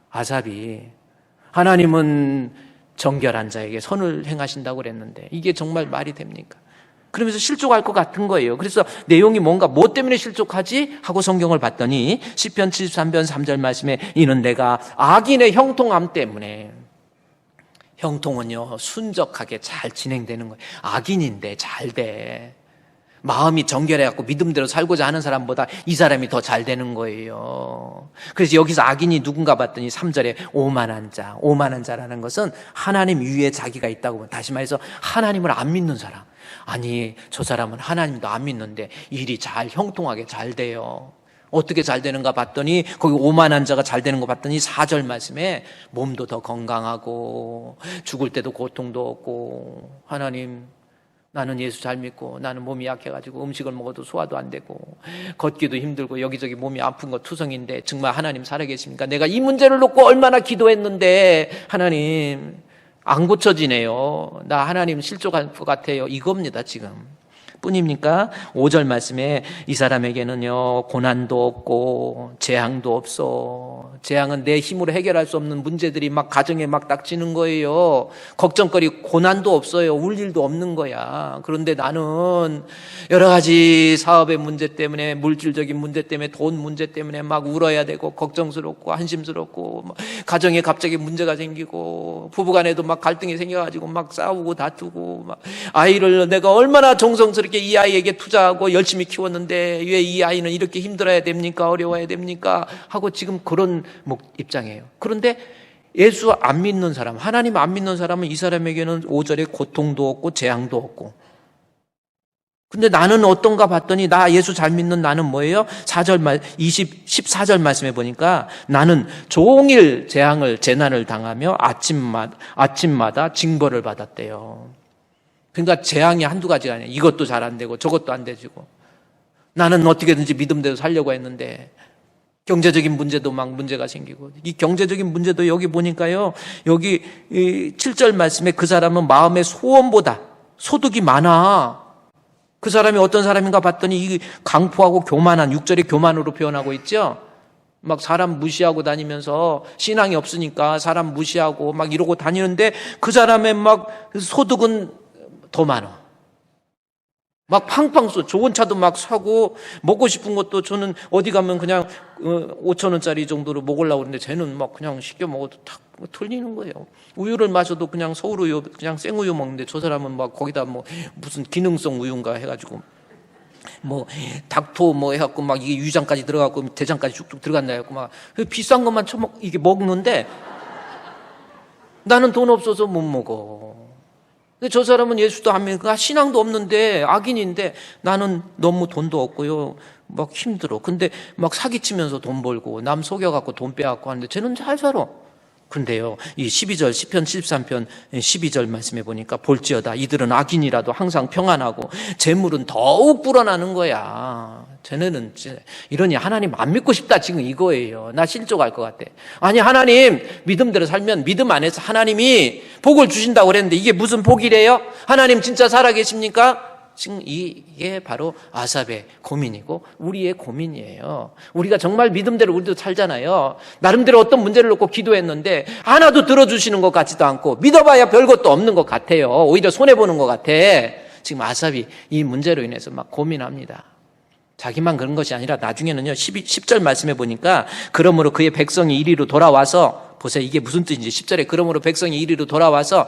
아삽이 하나님은 정결한 자에게 선을 행하신다고 그랬는데 이게 정말 말이 됩니까? 그러면서 실족할 것 같은 거예요. 그래서 내용이 뭔가 뭐 때문에 실족하지? 하고 성경을 봤더니 시편 73편 3절 말씀에 이는 내가 악인의 형통함 때문에. 형통은요, 순적하게 잘 진행되는 거예요. 악인인데 잘 돼. 마음이 정결해갖고 믿음대로 살고자 하는 사람보다 이 사람이 더 잘 되는 거예요. 그래서 여기서 악인이 누군가 봤더니 3절에 오만한 자. 오만한 자라는 것은 하나님 위에 자기가 있다고. 다시 말해서 하나님을 안 믿는 사람. 아니, 저 사람은 하나님도 안 믿는데 일이 잘 형통하게 잘 돼요. 어떻게 잘 되는가 봤더니 거기 오만한 자가 잘 되는 거 봤더니 4절 말씀에 몸도 더 건강하고 죽을 때도 고통도 없고, 하나님 나는 예수 잘 믿고 나는 몸이 약해가지고 음식을 먹어도 소화도 안 되고 걷기도 힘들고 여기저기 몸이 아픈 거 투성인데 정말 하나님 살아계십니까? 내가 이 문제를 놓고 얼마나 기도했는데 하나님 안 고쳐지네요. 나 하나님 실족할 것 같아요. 이겁니다 지금. 뿐입니까? 5절 말씀에 이 사람에게는요 고난도 없고 재앙도 없어. 재앙은 내 힘으로 해결할 수 없는 문제들이 막 가정에 막 닥치는 거예요. 걱정거리 고난도 없어요. 울 일도 없는 거야. 그런데 나는 여러 가지 사업의 문제 때문에, 물질적인 문제 때문에, 돈 문제 때문에 막 울어야 되고 걱정스럽고 한심스럽고, 가정에 갑자기 문제가 생기고 부부간에도 막 갈등이 생겨가지고 막 싸우고 다투고, 막 아이를 내가 얼마나 정성스럽게 이 아이에게 투자하고 열심히 키웠는데 왜 이 아이는 이렇게 힘들어야 됩니까? 어려워야 됩니까? 하고 지금 그런 입장이에요. 그런데 예수 안 믿는 사람, 하나님 안 믿는 사람은 이 사람에게는 5절에 고통도 없고 재앙도 없고. 근데 나는 어떤가 봤더니 나 예수 잘 믿는 나는 뭐예요? 14절 말씀해 보니까 나는 종일 재난을 당하며 아침마다 징벌을 받았대요. 그러니까 재앙이 한두 가지가 아니에요. 이것도 잘 안 되고 저것도 안 되지고. 나는 어떻게든지 믿음대로 살려고 했는데 경제적인 문제도 막 문제가 생기고, 이 경제적인 문제도 여기 보니까요, 여기 7절 말씀에 그 사람은 마음의 소원보다 소득이 많아. 그 사람이 어떤 사람인가 봤더니 이 강포하고 교만한, 6절에 교만으로 표현하고 있죠. 막 사람 무시하고 다니면서 신앙이 없으니까 사람 무시하고 막 이러고 다니는데 그 사람의 막 소득은 더 많아. 막 팡팡 쏘. 좋은 차도 막 사고, 먹고 싶은 것도 저는 어디 가면 그냥 5천 원짜리 정도로 먹으려고 그러는데 쟤는 막 그냥 시켜 먹어도 탁 틀리는 거예요. 우유를 마셔도 그냥 서울우유, 그냥 생우유 먹는데 저 사람은 막 거기다 뭐 무슨 기능성 우유인가 해가지고 뭐 닥토 뭐 해갖고 막 이게 유장까지 들어가고 대장까지 쭉쭉 들어간다 해갖고 막 비싼 것만 이게 먹는데 나는 돈 없어서 못 먹어. 근데 저 사람은 예수도 안 믿고 신앙도 없는데 악인인데 나는 너무 돈도 없고요. 막 힘들어. 근데 막 사기치면서 돈 벌고 남 속여갖고 돈 빼갖고 하는데 쟤는 잘 살아. 근데요, 이 12절, 시편 73편 12절 말씀해 보니까 볼지어다 이들은 악인이라도 항상 평안하고 재물은 더욱 불어나는 거야. 쟤네는 이러니 하나님 안 믿고 싶다 지금 이거예요. 나 실족할 것 같아. 아니 하나님 믿음대로 살면 믿음 안에서 하나님이 복을 주신다고 그랬는데 이게 무슨 복이래요? 하나님 진짜 살아계십니까? 지금 이게 바로 아삽의 고민이고 우리의 고민이에요. 우리가 정말 믿음대로 우리도 살잖아요. 나름대로 어떤 문제를 놓고 기도했는데 하나도 들어주시는 것 같지도 않고 믿어봐야 별것도 없는 것 같아요. 오히려 손해보는 것 같아. 지금 아삽이 이 문제로 인해서 막 고민합니다. 자기만 그런 것이 아니라 나중에는요 10절 말씀해 보니까 그러므로 그의 백성이 이리로 돌아와서 보세요. 이게 무슨 뜻인지 10절에 그러므로 백성이 이리로 돌아와서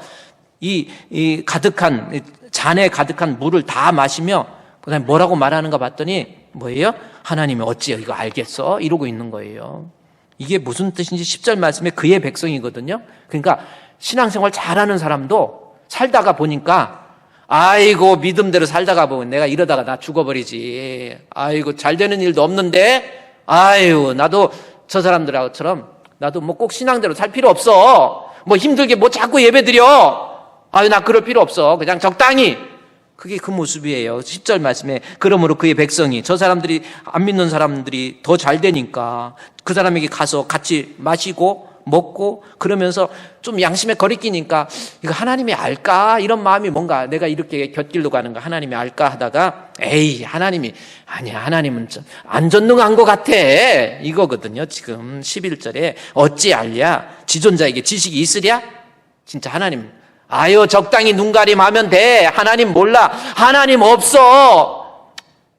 이 가득한 잔에 가득한 물을 다 마시며 그다음에 뭐라고 말하는가 봤더니 뭐예요? 하나님이 어찌 이거 알겠어? 이러고 있는 거예요. 이게 무슨 뜻인지 10절 말씀에 그의 백성이거든요. 그러니까 신앙생활 잘하는 사람도 살다가 보니까 아이고 믿음대로 살다가 보면 내가 이러다가 나 죽어버리지. 아이고 잘 되는 일도 없는데 아유 나도 저 사람들처럼 나도 뭐 꼭 신앙대로 살 필요 없어. 뭐 힘들게 뭐 자꾸 예배드려. 아유 나 그럴 필요 없어. 그냥 적당히. 그게 그 모습이에요. 10절 말씀에 그러므로 그의 백성이 저 사람들이 안 믿는 사람들이 더 잘 되니까 그 사람에게 가서 같이 마시고 먹고 그러면서 좀 양심에 거리끼니까 이거 하나님이 알까? 이런 마음이 뭔가 내가 이렇게 곁길로 가는 거 하나님이 알까 하다가 에이 하나님이 아니야 하나님은 좀 안전능한 것 같아 이거거든요. 지금 11절에 어찌 알랴? 지존자에게 지식이 있으랴? 진짜 하나님 아유 적당히 눈가림하면 돼. 하나님 몰라. 하나님 없어.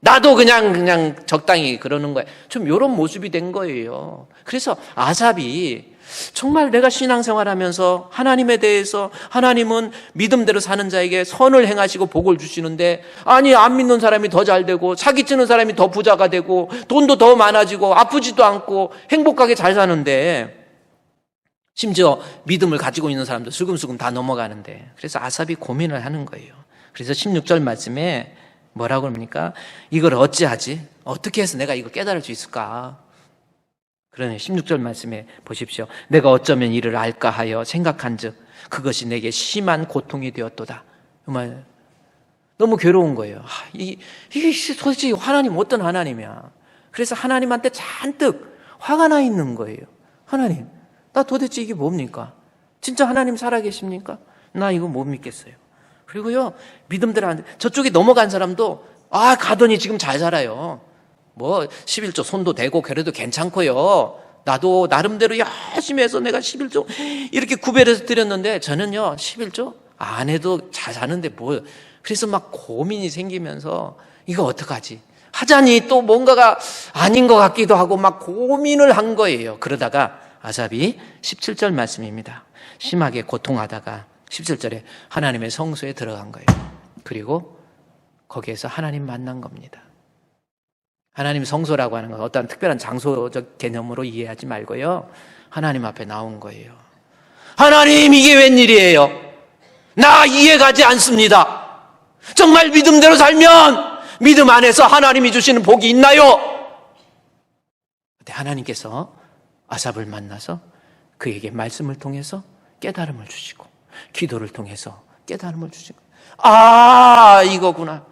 나도 그냥 적당히 그러는 거야. 좀 이런 모습이 된 거예요. 그래서 아삽이 정말 내가 신앙생활하면서 하나님에 대해서 하나님은 믿음대로 사는 자에게 선을 행하시고 복을 주시는데 아니 안 믿는 사람이 더 잘 되고 사기치는 사람이 더 부자가 되고 돈도 더 많아지고 아프지도 않고 행복하게 잘 사는데 심지어 믿음을 가지고 있는 사람도 슬금슬금 다 넘어가는데 그래서 아삽이 고민을 하는 거예요. 그래서 16절 말씀에 뭐라고 합니까? 이걸 어찌하지? 어떻게 해서 내가 이걸 깨달을 수 있을까? 그러네 16절 말씀에 보십시오. 내가 어쩌면 이를 알까 하여 생각한즉 그것이 내게 심한 고통이 되었도다. 정말 너무 괴로운 거예요. 이게 도대체 하나님 어떤 하나님이야? 그래서 하나님한테 잔뜩 화가 나 있는 거예요. 하나님 나 도대체 이게 뭡니까? 진짜 하나님 살아계십니까? 나 이거 못 믿겠어요. 그리고요 믿음대로 안 돼. 저쪽에 넘어간 사람도 가더니 지금 잘 살아요. 뭐 11조 손도 대고 그래도 괜찮고요. 나도 나름대로 열심히 해서 내가 11조 이렇게 구별해서 드렸는데 저는요 11조 안 해도 잘 사는데 뭐 그래서 막 고민이 생기면서 이거 어떡하지? 하자니 또 뭔가가 아닌 것 같기도 하고 막 고민을 한 거예요. 그러다가 아삽이 17절 말씀입니다. 심하게 고통하다가 17절에 하나님의 성소에 들어간 거예요. 그리고 거기에서 하나님 만난 겁니다. 하나님 성소라고 하는 건 어떤 특별한 장소적 개념으로 이해하지 말고요. 하나님 앞에 나온 거예요. 하나님 이게 웬일이에요? 나 이해가지 않습니다. 정말 믿음대로 살면 믿음 안에서 하나님이 주시는 복이 있나요? 그때 하나님께서 아삽을 만나서 그에게 말씀을 통해서 깨달음을 주시고 기도를 통해서 깨달음을 주시고 이거구나.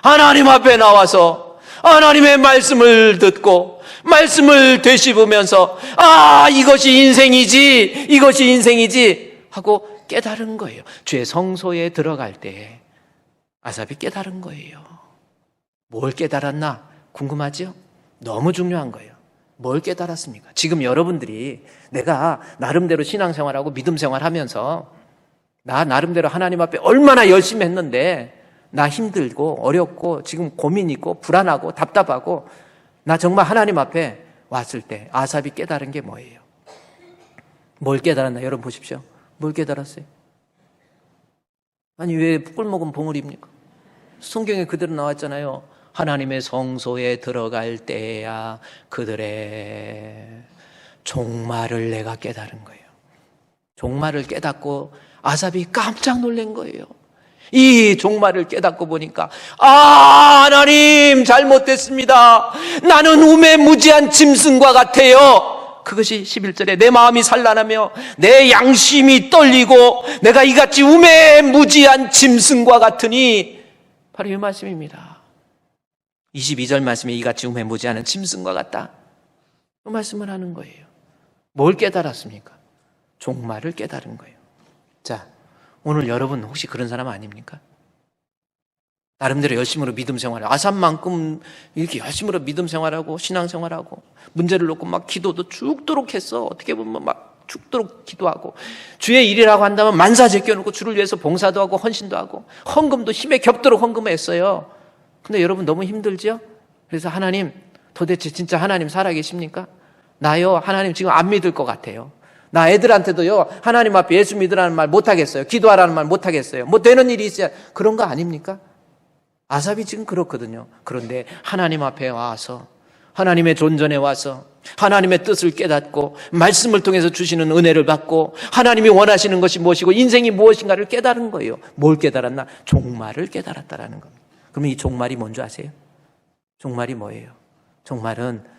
하나님 앞에 나와서 하나님의 말씀을 듣고 말씀을 되씹으면서 이것이 인생이지 하고 깨달은 거예요. 주의 성소에 들어갈 때 아삽이 깨달은 거예요. 뭘 깨달았나 궁금하죠? 너무 중요한 거예요. 뭘 깨달았습니까? 지금 여러분들이 내가 나름대로 신앙생활하고 믿음생활하면서 나 나름대로 하나님 앞에 얼마나 열심히 했는데 나 힘들고 어렵고 지금 고민 있고 불안하고 답답하고 나 정말 하나님 앞에 왔을 때 아삽이 깨달은 게 뭐예요? 뭘 깨달았나? 여러분 보십시오. 뭘 깨달았어요? 아니 왜 꿀먹은 봉우리입니까? 성경에 그대로 나왔잖아요. 하나님의 성소에 들어갈 때야 그들의 종말을 내가 깨달은 거예요. 종말을 깨닫고 아삽이 깜짝 놀란 거예요. 이 종말을 깨닫고 보니까 하나님 잘못됐습니다. 나는 우매무지한 짐승과 같아요. 그것이 11절에 내 마음이 산란하며 내 양심이 떨리고 내가 이같이 우매무지한 짐승과 같으니 바로 이 말씀입니다. 22절 말씀에 이같이 우매무지한 짐승과 같다. 그 말씀을 하는 거예요. 뭘 깨달았습니까? 종말을 깨달은 거예요. 자, 오늘 여러분 혹시 그런 사람 아닙니까? 나름대로 열심으로 믿음 생활하고 아삽만큼 이렇게 열심으로 믿음 생활하고 신앙생활하고 문제를 놓고 막 기도도 죽도록 했어. 어떻게 보면 막 죽도록 기도하고 주의 일이라고 한다면 만사 제껴놓고 주를 위해서 봉사도 하고 헌신도 하고 헌금도 힘에 겹도록 헌금을 했어요. 근데 여러분 너무 힘들죠? 그래서 하나님 도대체 진짜 하나님 살아계십니까? 나요 하나님 지금 안 믿을 것 같아요. 나 애들한테도요 하나님 앞에 예수 믿으라는 말 못하겠어요. 기도하라는 말 못하겠어요. 뭐 되는 일이 있어야 그런 거 아닙니까? 아삽이 지금 그렇거든요. 그런데 하나님 앞에 와서 하나님의 존전에 와서 하나님의 뜻을 깨닫고 말씀을 통해서 주시는 은혜를 받고 하나님이 원하시는 것이 무엇이고 인생이 무엇인가를 깨달은 거예요. 뭘 깨달았나? 종말을 깨달았다라는 겁니다. 그러면 이 종말이 뭔지 아세요? 종말이 뭐예요? 종말은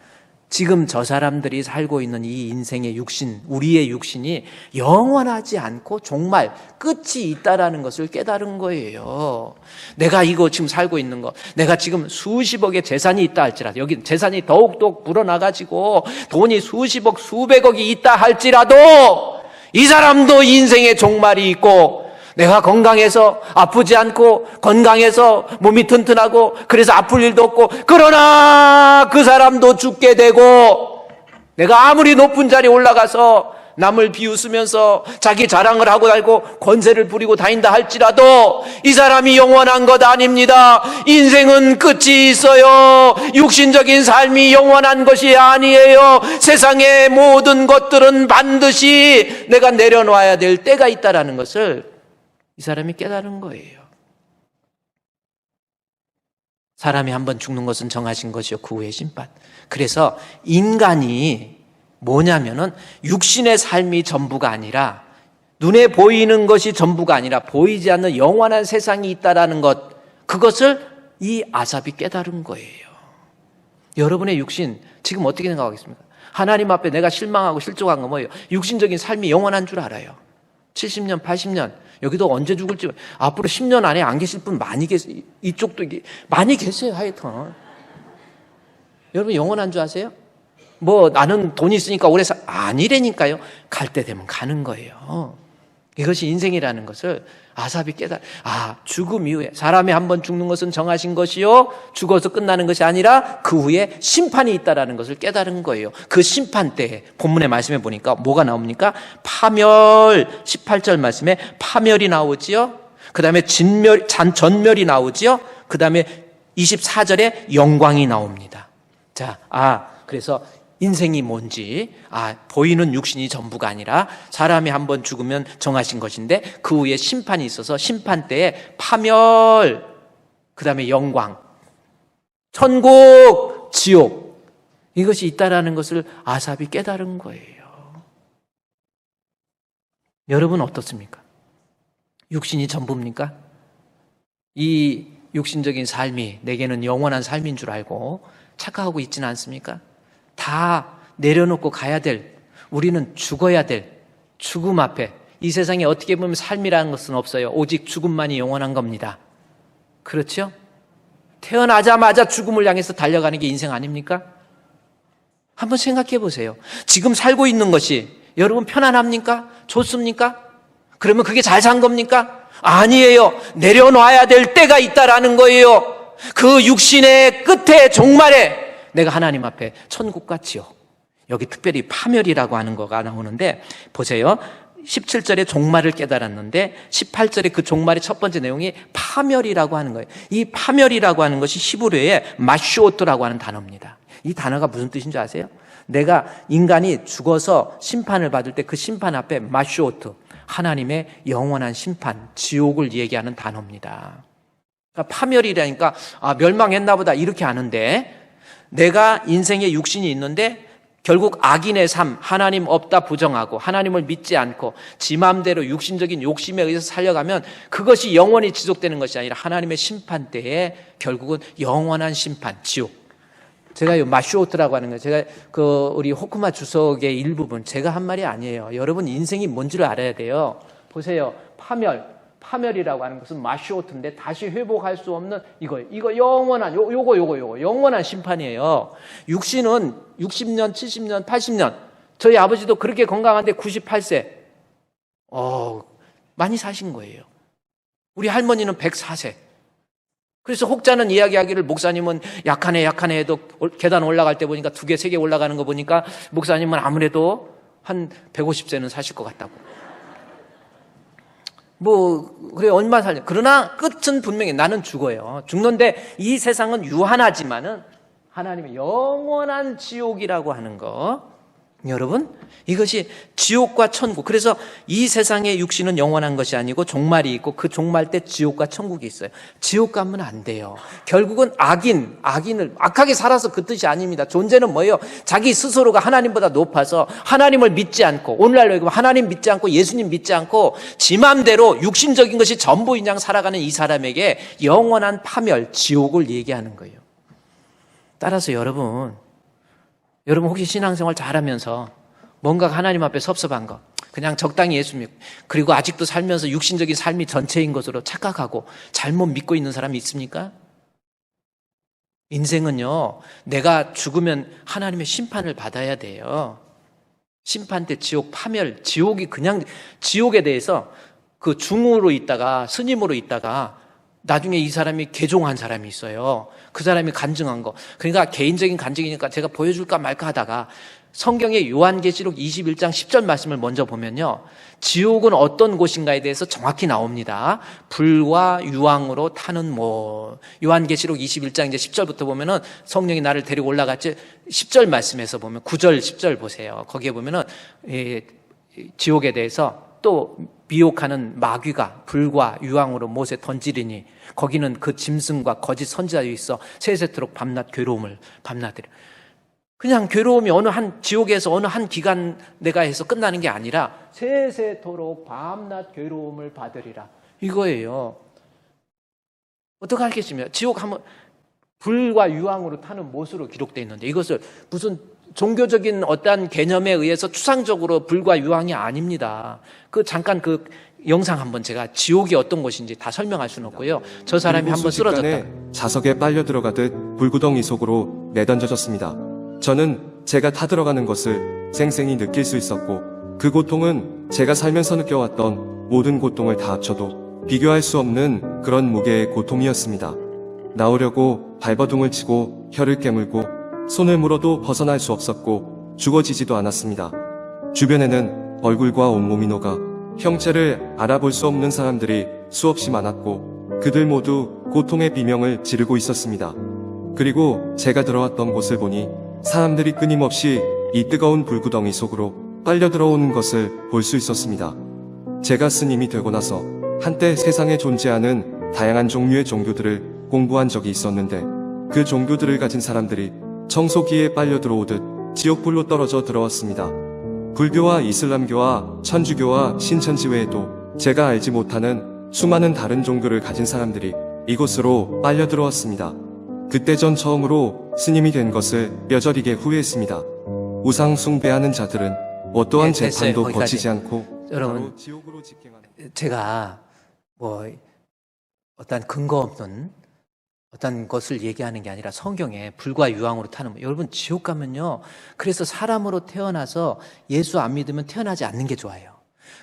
지금 저 사람들이 살고 있는 이 인생의 육신, 우리의 육신이 영원하지 않고 종말, 끝이 있다라는 것을 깨달은 거예요. 내가 이거 지금 살고 있는 거, 내가 지금 수십억의 재산이 있다 할지라도, 여기 재산이 더욱더 불어나가지고 돈이 수십억, 수백억이 있다 할지라도 이 사람도 인생의 종말이 있고 내가 건강해서 아프지 않고 건강해서 몸이 튼튼하고 그래서 아플 일도 없고 그러나 그 사람도 죽게 되고 내가 아무리 높은 자리에 올라가서 남을 비웃으면서 자기 자랑을 하고 다니고 권세를 부리고 다닌다 할지라도 이 사람이 영원한 것 아닙니다. 인생은 끝이 있어요. 육신적인 삶이 영원한 것이 아니에요. 세상의 모든 것들은 반드시 내가 내려놔야 될 때가 있다는 것을 이 사람이 깨달은 거예요. 사람이 한번 죽는 것은 정하신 것이요 그 후의 심판. 그래서 인간이 뭐냐면은 육신의 삶이 전부가 아니라 눈에 보이는 것이 전부가 아니라 보이지 않는 영원한 세상이 있다라는 것, 그것을 이 아삽이 깨달은 거예요. 여러분의 육신 지금 어떻게 생각하겠습니까? 하나님 앞에 내가 실망하고 실족한 거 뭐예요? 육신적인 삶이 영원한 줄 알아요. 70년, 80년 여기도 언제 죽을지 앞으로 10년 안에 안 계실 분 많이 계세요. 이쪽도 많이 계세요. 하여튼 여러분 영원한 줄 아세요? 뭐 나는 돈이 있으니까 오래 아니라니까요. 갈 때 되면 가는 거예요. 이것이 인생이라는 것을 아삽이 죽음 이후에 사람이 한번 죽는 것은 정하신 것이요 죽어서 끝나는 것이 아니라 그 후에 심판이 있다라는 것을 깨달은 거예요. 그 심판 때에 본문의 말씀에 보니까 뭐가 나옵니까? 파멸, 18절 말씀에 파멸이 나오지요. 그 다음에 전멸이 나오지요. 그 다음에 24절에 영광이 나옵니다. 그래서 인생이 뭔지, 보이는 육신이 전부가 아니라 사람이 한번 죽으면 정하신 것인데 그 후에 심판이 있어서 심판 때에 파멸, 그 다음에 영광, 천국, 지옥, 이것이 있다라는 것을 아삽이 깨달은 거예요. 여러분 어떻습니까? 육신이 전부입니까? 이 육신적인 삶이 내게는 영원한 삶인 줄 알고 착각하고 있지는 않습니까? 다 내려놓고 가야 될, 우리는 죽어야 될 죽음 앞에 이 세상에 어떻게 보면 삶이라는 것은 없어요. 오직 죽음만이 영원한 겁니다. 그렇죠? 태어나자마자 죽음을 향해서 달려가는 게 인생 아닙니까? 한번 생각해 보세요. 지금 살고 있는 것이 여러분 편안합니까? 좋습니까? 그러면 그게 잘 산 겁니까? 아니에요. 내려놔야 될 때가 있다라는 거예요. 그 육신의 끝에 종말에 내가 하나님 앞에 천국과 지옥, 여기 특별히 파멸이라고 하는 거가 나오는데 보세요. 17절에 종말을 깨달았는데 18절에 그 종말의 첫 번째 내용이 파멸이라고 하는 거예요. 이 파멸이라고 하는 것이 히브리어의 마쇼오트라고 하는 단어입니다. 이 단어가 무슨 뜻인 줄 아세요? 내가 인간이 죽어서 심판을 받을 때 그 심판 앞에 마쇼오트, 하나님의 영원한 심판, 지옥을 얘기하는 단어입니다. 그러니까 파멸이라니까 멸망했나 보다 이렇게 하는데, 내가 인생에 육신이 있는데 결국 악인의 삶, 하나님 없다 부정하고 하나님을 믿지 않고 지 마음대로 육신적인 욕심에 의해서 살려가면 그것이 영원히 지속되는 것이 아니라 하나님의 심판 때에 결국은 영원한 심판, 지옥. 제가 이 마쇼트라고 하는 거예요. 제가 우리 호쿠마 주석의 일부분, 제가 한 말이 아니에요. 여러분 인생이 뭔지를 알아야 돼요. 보세요. 파멸이라고 하는 것은 마쇼트인데 다시 회복할 수 없는 이거 영원한 요거 영원한 심판이에요. 육신은 60년, 70년, 80년. 저희 아버지도 그렇게 건강한데 98세. 많이 사신 거예요. 우리 할머니는 104세. 그래서 혹자는 이야기하기를, 목사님은 약하네 해도 계단 올라갈 때 보니까 2개, 3개 올라가는 거 보니까 목사님은 아무래도 한 150세는 사실 것 같다고. 그래, 얼마 살려. 그러나 끝은 분명히 나는 죽어요. 죽는데 이 세상은 유한하지만은 하나님의 영원한 지옥이라고 하는 거. 여러분, 이것이 지옥과 천국. 그래서 이 세상의 육신은 영원한 것이 아니고 종말이 있고 그 종말 때 지옥과 천국이 있어요. 지옥 가면 안 돼요. 결국은 악인을 악하게 살아서 그 뜻이 아닙니다. 존재는 뭐예요? 자기 스스로가 하나님보다 높아서 하나님을 믿지 않고, 오늘날로 얘기하면 하나님 믿지 않고 예수님 믿지 않고 지 맘대로 육신적인 것이 전부인 양 살아가는 이 사람에게 영원한 파멸, 지옥을 얘기하는 거예요. 따라서 여러분 혹시 신앙생활 잘하면서 뭔가 하나님 앞에 섭섭한 거, 그냥 적당히 예수 믿고, 그리고 아직도 살면서 육신적인 삶이 전체인 것으로 착각하고 잘못 믿고 있는 사람이 있습니까? 인생은요, 내가 죽으면 하나님의 심판을 받아야 돼요. 심판 때 지옥, 파멸, 지옥이 그냥, 지옥에 대해서 그 중으로 있다가 스님으로 있다가 나중에 이 사람이 개종한 사람이 있어요. 그 사람이 간증한 거. 그러니까 개인적인 간증이니까 제가 보여줄까 말까 하다가 성경의 요한계시록 21장 10절 말씀을 먼저 보면요, 지옥은 어떤 곳인가에 대해서 정확히 나옵니다. 불과 유황으로 타는 요한계시록 21장 이제 10절부터 보면은 성령이 나를 데리고 올라갔지. 10절 말씀에서 보면 9절 10절 보세요. 거기에 보면은 지옥에 대해서 또 미혹하는 마귀가 불과 유황으로 못에 던지리니 거기는 그 짐승과 거짓 선지자들이 있어 세세토록 밤낮 괴로움을 밤낮으리. 그냥 괴로움이 지옥에서 어느 한 기간 내가 해서 끝나는 게 아니라 세세토록 밤낮 괴로움을 받으리라, 이거예요. 어떻게 하겠습니까? 지옥 하면 불과 유황으로 타는 못으로 기록되어 있는데, 이것을 무슨 종교적인 어떠한 개념에 의해서 추상적으로 불과 유황이 아닙니다. 잠깐 영상 한번 제가 지옥이 어떤 곳인지 다 설명할 수는 없고요. 저 사람이 한번 쓰러졌다. 자석에 빨려 들어가듯 불구덩이 속으로 내던져졌습니다. 저는 제가 타들어가는 것을 생생히 느낄 수 있었고, 그 고통은 제가 살면서 느껴왔던 모든 고통을 다 합쳐도 비교할 수 없는 그런 무게의 고통이었습니다. 나오려고 발버둥을 치고 혀를 깨물고 손을 물어도 벗어날 수 없었고 죽어지지도 않았습니다. 주변에는 얼굴과 온몸이 녹아 형체를 알아볼 수 없는 사람들이 수없이 많았고 그들 모두 고통의 비명을 지르고 있었습니다. 그리고 제가 들어왔던 곳을 보니 사람들이 끊임없이 이 뜨거운 불구덩이 속으로 빨려 들어오는 것을 볼 수 있었습니다. 제가 스님이 되고 나서 한때 세상에 존재하는 다양한 종류의 종교들을 공부한 적이 있었는데, 그 종교들을 가진 사람들이 청소기에 빨려 들어오듯 지옥불로 떨어져 들어왔습니다. 불교와 이슬람교와 천주교와 신천지 외에도 제가 알지 못하는 수많은 다른 종교를 가진 사람들이 이곳으로 빨려 들어왔습니다. 그때 전 처음으로 스님이 된 것을 뼈저리게 후회했습니다. 우상 숭배하는 자들은 어떠한 재판도 거치지 않고 여러분, 지옥으로 직행하는. 제가 어떤 근거 없는 어떤 것을 얘기하는 게 아니라 성경에 불과 유황으로 타는, 여러분 지옥 가면요, 그래서 사람으로 태어나서 예수 안 믿으면 태어나지 않는 게 좋아요.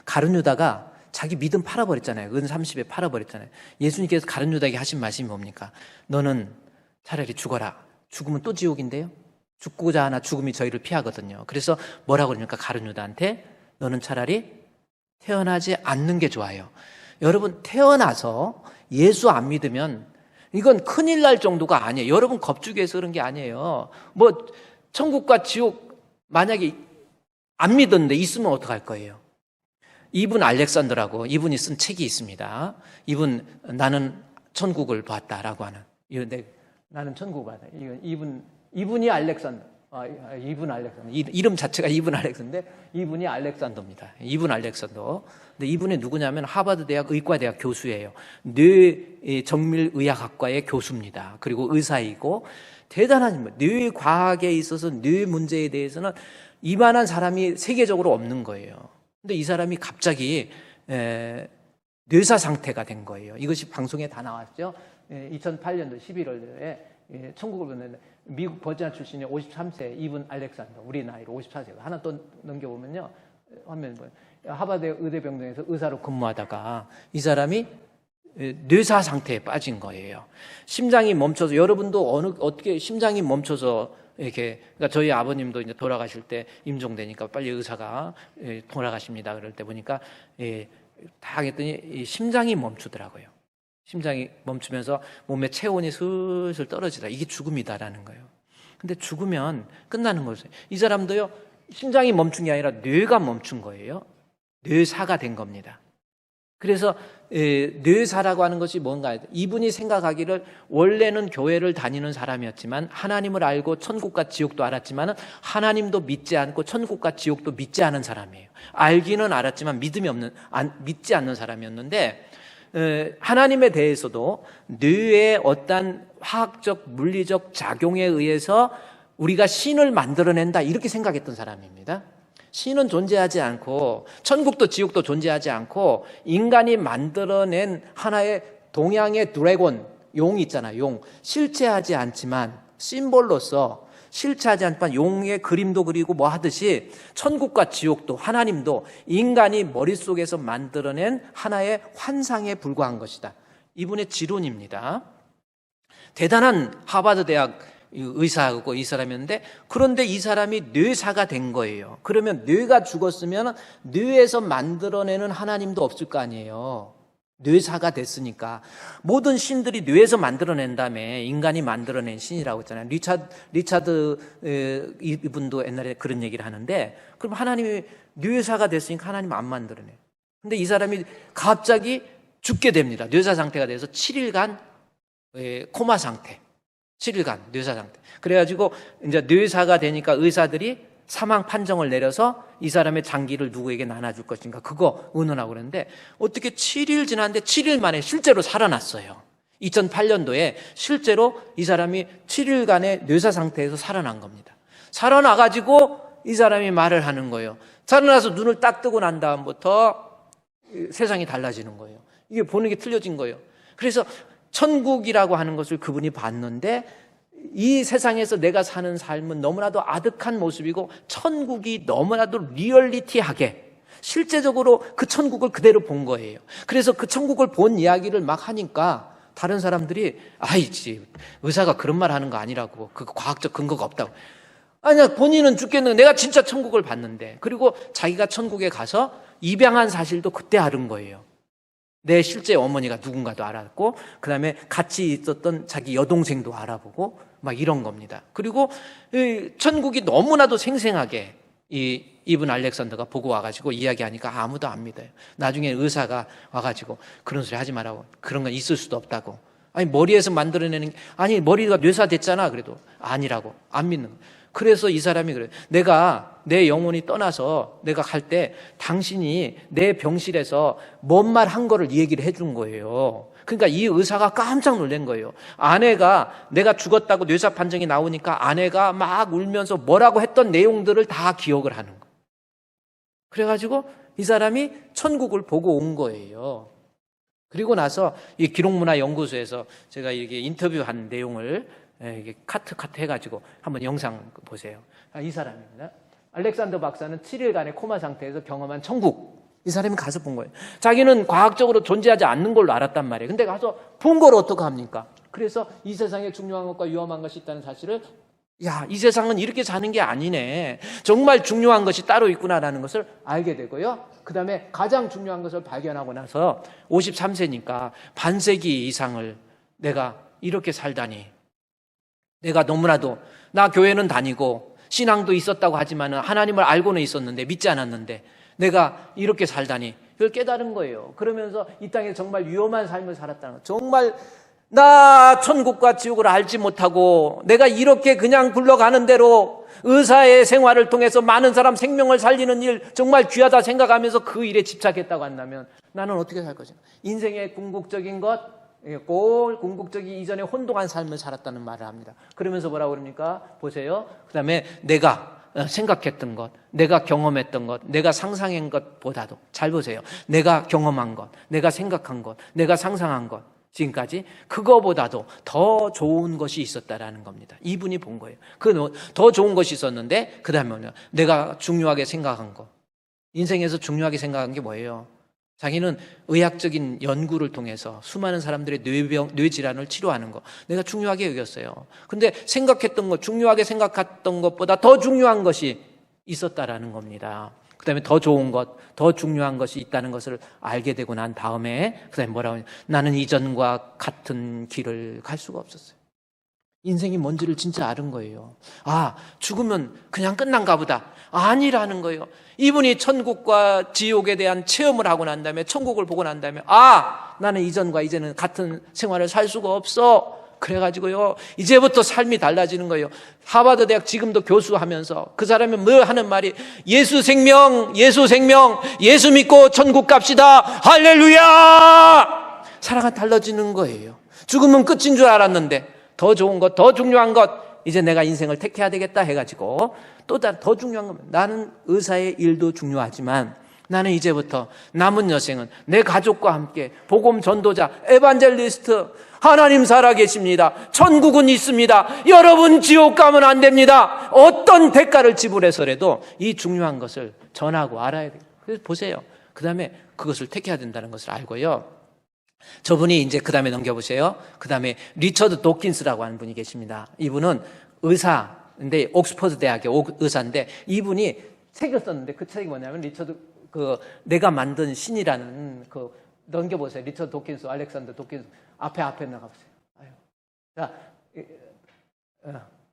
가룟 유다가 자기 믿음 팔아버렸잖아요. 은 30에 팔아버렸잖아요. 예수님께서 가룟 유다에게 하신 말씀이 뭡니까? 너는 차라리 죽어라. 죽으면 또 지옥인데요. 죽고자 하나 죽음이 저희를 피하거든요. 그래서 뭐라고 그러니까 가룟 유다한테, 너는 차라리 태어나지 않는 게 좋아요. 여러분, 태어나서 예수 안 믿으면 이건 큰일 날 정도가 아니에요. 여러분 겁주기해서 그런 게 아니에요. 뭐 천국과 지옥 만약에 안 믿었는데 있으면 어떡할 거예요? 이분 알렉산더라고, 이분이 쓴 책이 있습니다. 이분 나는 천국을 봤다라고 하는. 나는 천국을 봤다. 이분이 알렉산더. 이분 알렉산더. 이름 자체가 이분 알렉산더인데 이분이 알렉산더입니다. 이분 알렉산더. 근데 이분이 누구냐면 하버드 대학 의과대학 교수예요. 뇌 정밀의학학과의 교수입니다. 그리고 의사이고 대단한 인물. 뇌 과학에 있어서 뇌 문제에 대해서는 이만한 사람이 세계적으로 없는 거예요. 근데 이 사람이 갑자기 뇌사 상태가 된 거예요. 이것이 방송에 다 나왔죠. 2008년도 11월에 천국을 보는데 미국 버지니아 출신의 53세 이분 알렉산더, 우리 나이로 54세고 하나 또 넘겨보면요. 화면 보여요. 하버드 의대병동에서 의사로 근무하다가 이 사람이 뇌사 상태에 빠진 거예요. 심장이 멈춰서, 여러분도 어떻게 심장이 멈춰서 이렇게, 그러니까 저희 아버님도 이제 돌아가실 때 임종되니까 빨리 의사가 돌아가십니다. 그럴 때 보니까 다 했더니 심장이 멈추더라고요. 심장이 멈추면서 몸의 체온이 슬슬 떨어지다. 이게 죽음이다라는 거예요. 근데 죽으면 끝나는 거죠. 이 사람도요, 심장이 멈춘 게 아니라 뇌가 멈춘 거예요. 뇌사가 된 겁니다. 그래서 뇌사라고 하는 것이 뭔가, 이분이 생각하기를 원래는 교회를 다니는 사람이었지만 하나님을 알고 천국과 지옥도 알았지만 하나님도 믿지 않고 천국과 지옥도 믿지 않은 사람이에요. 알기는 알았지만 믿지 않는 사람이었는데, 하나님에 대해서도 뇌의 어떤 화학적 물리적 작용에 의해서 우리가 신을 만들어낸다, 이렇게 생각했던 사람입니다. 신은 존재하지 않고 천국도 지옥도 존재하지 않고 인간이 만들어낸 하나의 동양의 드래곤, 용이 있잖아요. 용, 실체하지 않지만 심볼로서 실체하지 않지만 용의 그림도 그리고 뭐 하듯이 천국과 지옥도 하나님도 인간이 머릿속에서 만들어낸 하나의 환상에 불과한 것이다. 이분의 지론입니다. 대단한 하버드 대학 의사하고 이 사람이었는데, 그런데 이 사람이 뇌사가 된 거예요. 그러면 뇌가 죽었으면 뇌에서 만들어내는 하나님도 없을 거 아니에요. 뇌사가 됐으니까. 모든 신들이 뇌에서 만들어낸다며 인간이 만들어낸 신이라고 했잖아요. 리차드 이분도 옛날에 그런 얘기를 하는데, 그럼 하나님이 뇌사가 됐으니까 하나님 안 만들어내. 근데 이 사람이 갑자기 죽게 됩니다. 뇌사 상태가 돼서 7일간 코마 상태. 7일간 뇌사 상태. 그래가지고 이제 뇌사가 되니까 의사들이 사망 판정을 내려서 이 사람의 장기를 누구에게 나눠줄 것인가, 그거 의논하고 그랬는데, 어떻게 7일 지났는데 7일 만에 실제로 살아났어요. 2008년도에 실제로 이 사람이 7일간의 뇌사 상태에서 살아난 겁니다. 살아나가지고 이 사람이 말을 하는 거예요. 살아나서 눈을 딱 뜨고 난 다음부터 세상이 달라지는 거예요. 이게 보는 게 틀려진 거예요. 그래서 천국이라고 하는 것을 그분이 봤는데, 이 세상에서 내가 사는 삶은 너무나도 아득한 모습이고 천국이 너무나도 리얼리티하게 실제적으로 그 천국을 그대로 본 거예요. 그래서 그 천국을 본 이야기를 막 하니까 다른 사람들이 아이지, 의사가 그런 말 하는 거 아니라고, 그 과학적 근거가 없다고. 아니야, 본인은 죽겠는데 내가 진짜 천국을 봤는데. 그리고 자기가 천국에 가서 입양한 사실도 그때 알은 거예요. 내 실제 어머니가 누군가도 알았고, 그 다음에 같이 있었던 자기 여동생도 알아보고 막 이런 겁니다. 그리고 천국이 너무나도 생생하게 이분 알렉산더가 보고 와가지고 이야기하니까 아무도 안 믿어요. 나중에 의사가 와가지고 그런 소리 하지 말라고, 그런 건 있을 수도 없다고. 아니 머리에서 만들어내는 게, 아니 머리가 뇌사됐잖아. 그래도 아니라고, 안 믿는 거예요. 그래서 이 사람이 그래요. 내가 내 영혼이 떠나서 내가 갈 때 당신이 내 병실에서 뭔 말 한 거를 얘기를 해준 거예요. 그러니까 이 의사가 깜짝 놀란 거예요. 아내가 내가 죽었다고 뇌사 판정이 나오니까 아내가 막 울면서 뭐라고 했던 내용들을 다 기억을 하는 거예요. 그래가지고 이 사람이 천국을 보고 온 거예요. 그리고 나서 이 기록문화연구소에서 제가 이렇게 인터뷰한 내용을 이게 카트 해가지고 한번 영상 보세요. 이 사람입니다. 알렉산더 박사는 7일간의 코마 상태에서 경험한 천국. 이 사람이 가서 본 거예요. 자기는 과학적으로 존재하지 않는 걸로 알았단 말이에요. 근데 가서 본 걸 어떻게 합니까? 그래서 이 세상에 중요한 것과 위험한 것이 있다는 사실을 야, 이 세상은 이렇게 사는 게 아니네. 정말 중요한 것이 따로 있구나라는 것을 알게 되고요. 그 다음에 가장 중요한 것을 발견하고 나서 53세니까 반세기 이상을 내가 이렇게 살다니. 내가 너무나도, 나 교회는 다니고 신앙도 있었다고 하지만 하나님을 알고는 있었는데 믿지 않았는데 내가 이렇게 살다니. 그걸 깨달은 거예요. 그러면서 이 땅에 정말 위험한 삶을 살았다는 거. 정말 나 천국과 지옥을 알지 못하고 내가 이렇게 그냥 굴러가는 대로 의사의 생활을 통해서 많은 사람 생명을 살리는 일 정말 귀하다 생각하면서 그 일에 집착했다고 한다면 나는 어떻게 살 것인가? 인생의 궁극적인 것, 꼭 궁극적이 이전에 혼동한 삶을 살았다는 말을 합니다. 그러면서 뭐라고 그럽니까? 보세요. 그 다음에 내가 생각했던 것, 내가 경험했던 것, 내가 상상한 것보다도 잘 보세요. 내가 경험한 것, 내가 생각한 것, 내가 상상한 것 지금까지 그거보다도 더 좋은 것이 있었다라는 겁니다. 이분이 본 거예요. 그 더 좋은 것이 있었는데 그 다음에 내가 중요하게 생각한 것. 인생에서 중요하게 생각한 게 뭐예요? 자기는 의학적인 연구를 통해서 수많은 사람들의 뇌질환을 치료하는 거 내가 중요하게 여겼어요. 근데 생각했던 것, 중요하게 생각했던 것보다 더 중요한 것이 있었다라는 겁니다. 그 다음에 더 좋은 것, 더 중요한 것이 있다는 것을 알게 되고 난 다음에 그 다음에 뭐라고 하냐, 나는 이전과 같은 길을 갈 수가 없었어요. 인생이 뭔지를 진짜 아는 거예요. 아, 죽으면 그냥 끝난가 보다. 아니라는 거예요. 이분이 천국과 지옥에 대한 체험을 하고 난 다음에 천국을 보고 난 다음에 아, 나는 이전과 이제는 같은 생활을 살 수가 없어. 그래가지고요, 이제부터 삶이 달라지는 거예요. 하버드 대학 지금도 교수하면서 그 사람이 뭐 하는 말이 예수 생명, 예수 생명, 예수 믿고 천국 갑시다. 할렐루야! 사랑이 달라지는 거예요. 죽으면 끝인 줄 알았는데 더 좋은 것, 더 중요한 것, 이제 내가 인생을 택해야 되겠다 해가지고 또 더 중요한 건 나는 의사의 일도 중요하지만 나는 이제부터 남은 여생은 내 가족과 함께 복음 전도자, 에반젤리스트, 하나님 살아계십니다. 천국은 있습니다. 여러분 지옥 가면 안 됩니다. 어떤 대가를 지불해서라도 이 중요한 것을 전하고 알아야 돼요. 그래서 보세요. 그 다음에 그것을 택해야 된다는 것을 알고요. 저분이 이제 그 다음에 넘겨보세요. 그 다음에 리처드 도킨스라고 하는 분이 계십니다. 이분은 의사인데 옥스퍼드 대학의 의사인데 이분이 책을 썼는데 그 책이 뭐냐면 리처드 내가 만든 신이라는 넘겨보세요. 리처드 도킨스, 알렉산더 도킨스 앞에 나가보세요. 자,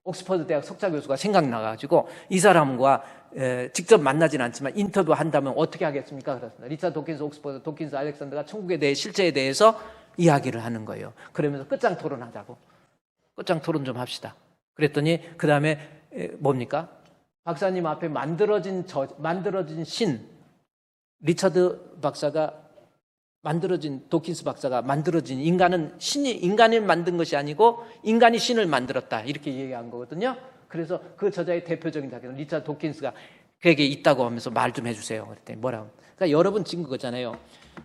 옥스퍼드 대학 석사 교수가 생각나가지고 이 사람과 직접 만나진 않지만 인터뷰한다면 어떻게 하겠습니까? 그렇습니다. 리처드 도킨스, 옥스퍼드, 도킨스, 알렉산더가 천국에 대해 실제에 대해서 이야기를 하는 거예요. 그러면서 끝장 토론하자고. 끝장 토론 좀 합시다. 그랬더니 그 다음에 뭡니까? 박사님 앞에 만들어진 신, 리처드 박사가 도킨스 박사가 만들어진 인간은 인간이 만든 것이 아니고 인간이 신을 만들었다. 이렇게 얘기한 거거든요. 그래서 그 저자의 대표적인 작품, 리처드 도킨스가 그에게 있다고 하면서 말 좀 해주세요. 그랬더니 뭐라고. 그러니까 여러분 지금 그거잖아요.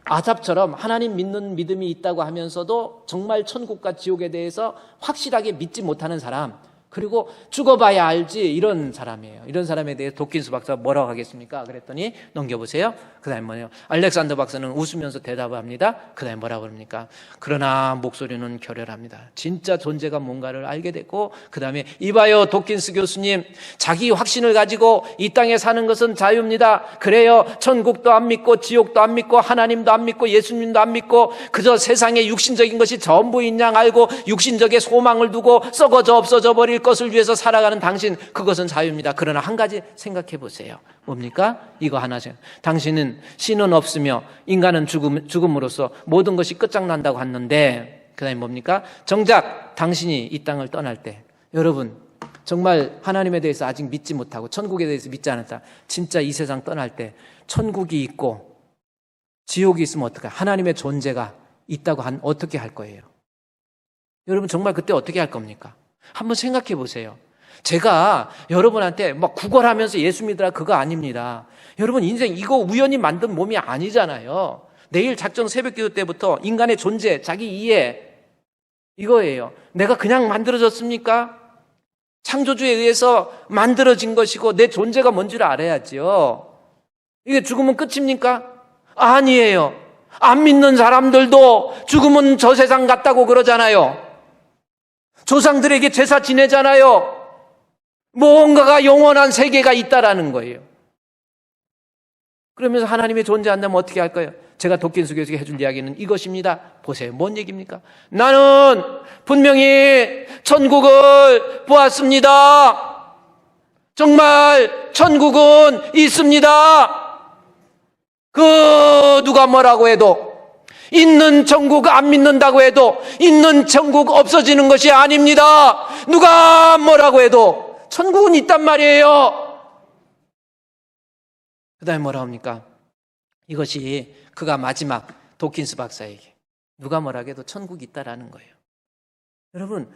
아삽처럼 하나님 믿는 믿음이 있다고 하면서도 정말 천국과 지옥에 대해서 확실하게 믿지 못하는 사람, 그리고 죽어봐야 알지 이런 사람이에요. 이런 사람에 대해 도킨스 박사가 뭐라고 하겠습니까? 그랬더니 넘겨보세요. 그 다음에 뭐예요? 알렉산더 박사는 웃으면서 대답을 합니다. 그 다음에 뭐라고 그럽니까? 그러나 목소리는 결혈합니다. 진짜 존재가 뭔가를 알게 됐고, 그 다음에 이봐요 도킨스 교수님, 자기 확신을 가지고 이 땅에 사는 것은 자유입니다. 그래요, 천국도 안 믿고 지옥도 안 믿고 하나님도 안 믿고 예수님도 안 믿고 그저 세상에 육신적인 것이 전부인 양 알고 육신적인 소망을 두고 썩어져 없어져 버릴 것을 위해서 살아가는 당신, 그것은 자유입니다. 그러나 한 가지 생각해 보세요. 뭡니까? 이거 하나 생각. 당신은 신은 없으며 인간은 죽음으로써 모든 것이 끝장난다고 했는데 그 다음에 뭡니까? 정작 당신이 이 땅을 떠날 때, 여러분 정말 하나님에 대해서 아직 믿지 못하고 천국에 대해서 믿지 않았다. 진짜 이 세상 떠날 때 천국이 있고 지옥이 있으면 어떡해? 하나님의 존재가 있다고 어떻게 할 거예요? 여러분 정말 그때 어떻게 할 겁니까? 한번 생각해 보세요. 제가 여러분한테 막 구걸하면서 예수 믿으라 그거 아닙니다. 여러분 인생 이거 우연히 만든 몸이 아니잖아요. 내일 작정 새벽기도 때부터 인간의 존재, 자기 이해, 이거예요. 내가 그냥 만들어졌습니까? 창조주에 의해서 만들어진 것이고 내 존재가 뭔지를 알아야죠. 이게 죽으면 끝입니까? 아니에요. 안 믿는 사람들도 죽으면 저 세상 같다고 그러잖아요. 조상들에게 제사 지내잖아요. 뭔가가 영원한 세계가 있다라는 거예요. 그러면서 하나님이 존재한다면 어떻게 할까요? 제가 도킨스 교수가 해줄 이야기는 이것입니다. 보세요. 뭔 얘기입니까? 나는 분명히 천국을 보았습니다. 정말 천국은 있습니다. 누가 뭐라고 해도, 있는 천국 안 믿는다고 해도 있는 천국 없어지는 것이 아닙니다. 누가 뭐라고 해도 천국은 있단 말이에요. 그 다음에 뭐라 합니까? 이것이 그가 마지막 도킨스 박사에게 누가 뭐라고 해도 천국이 있다라는 거예요. 여러분,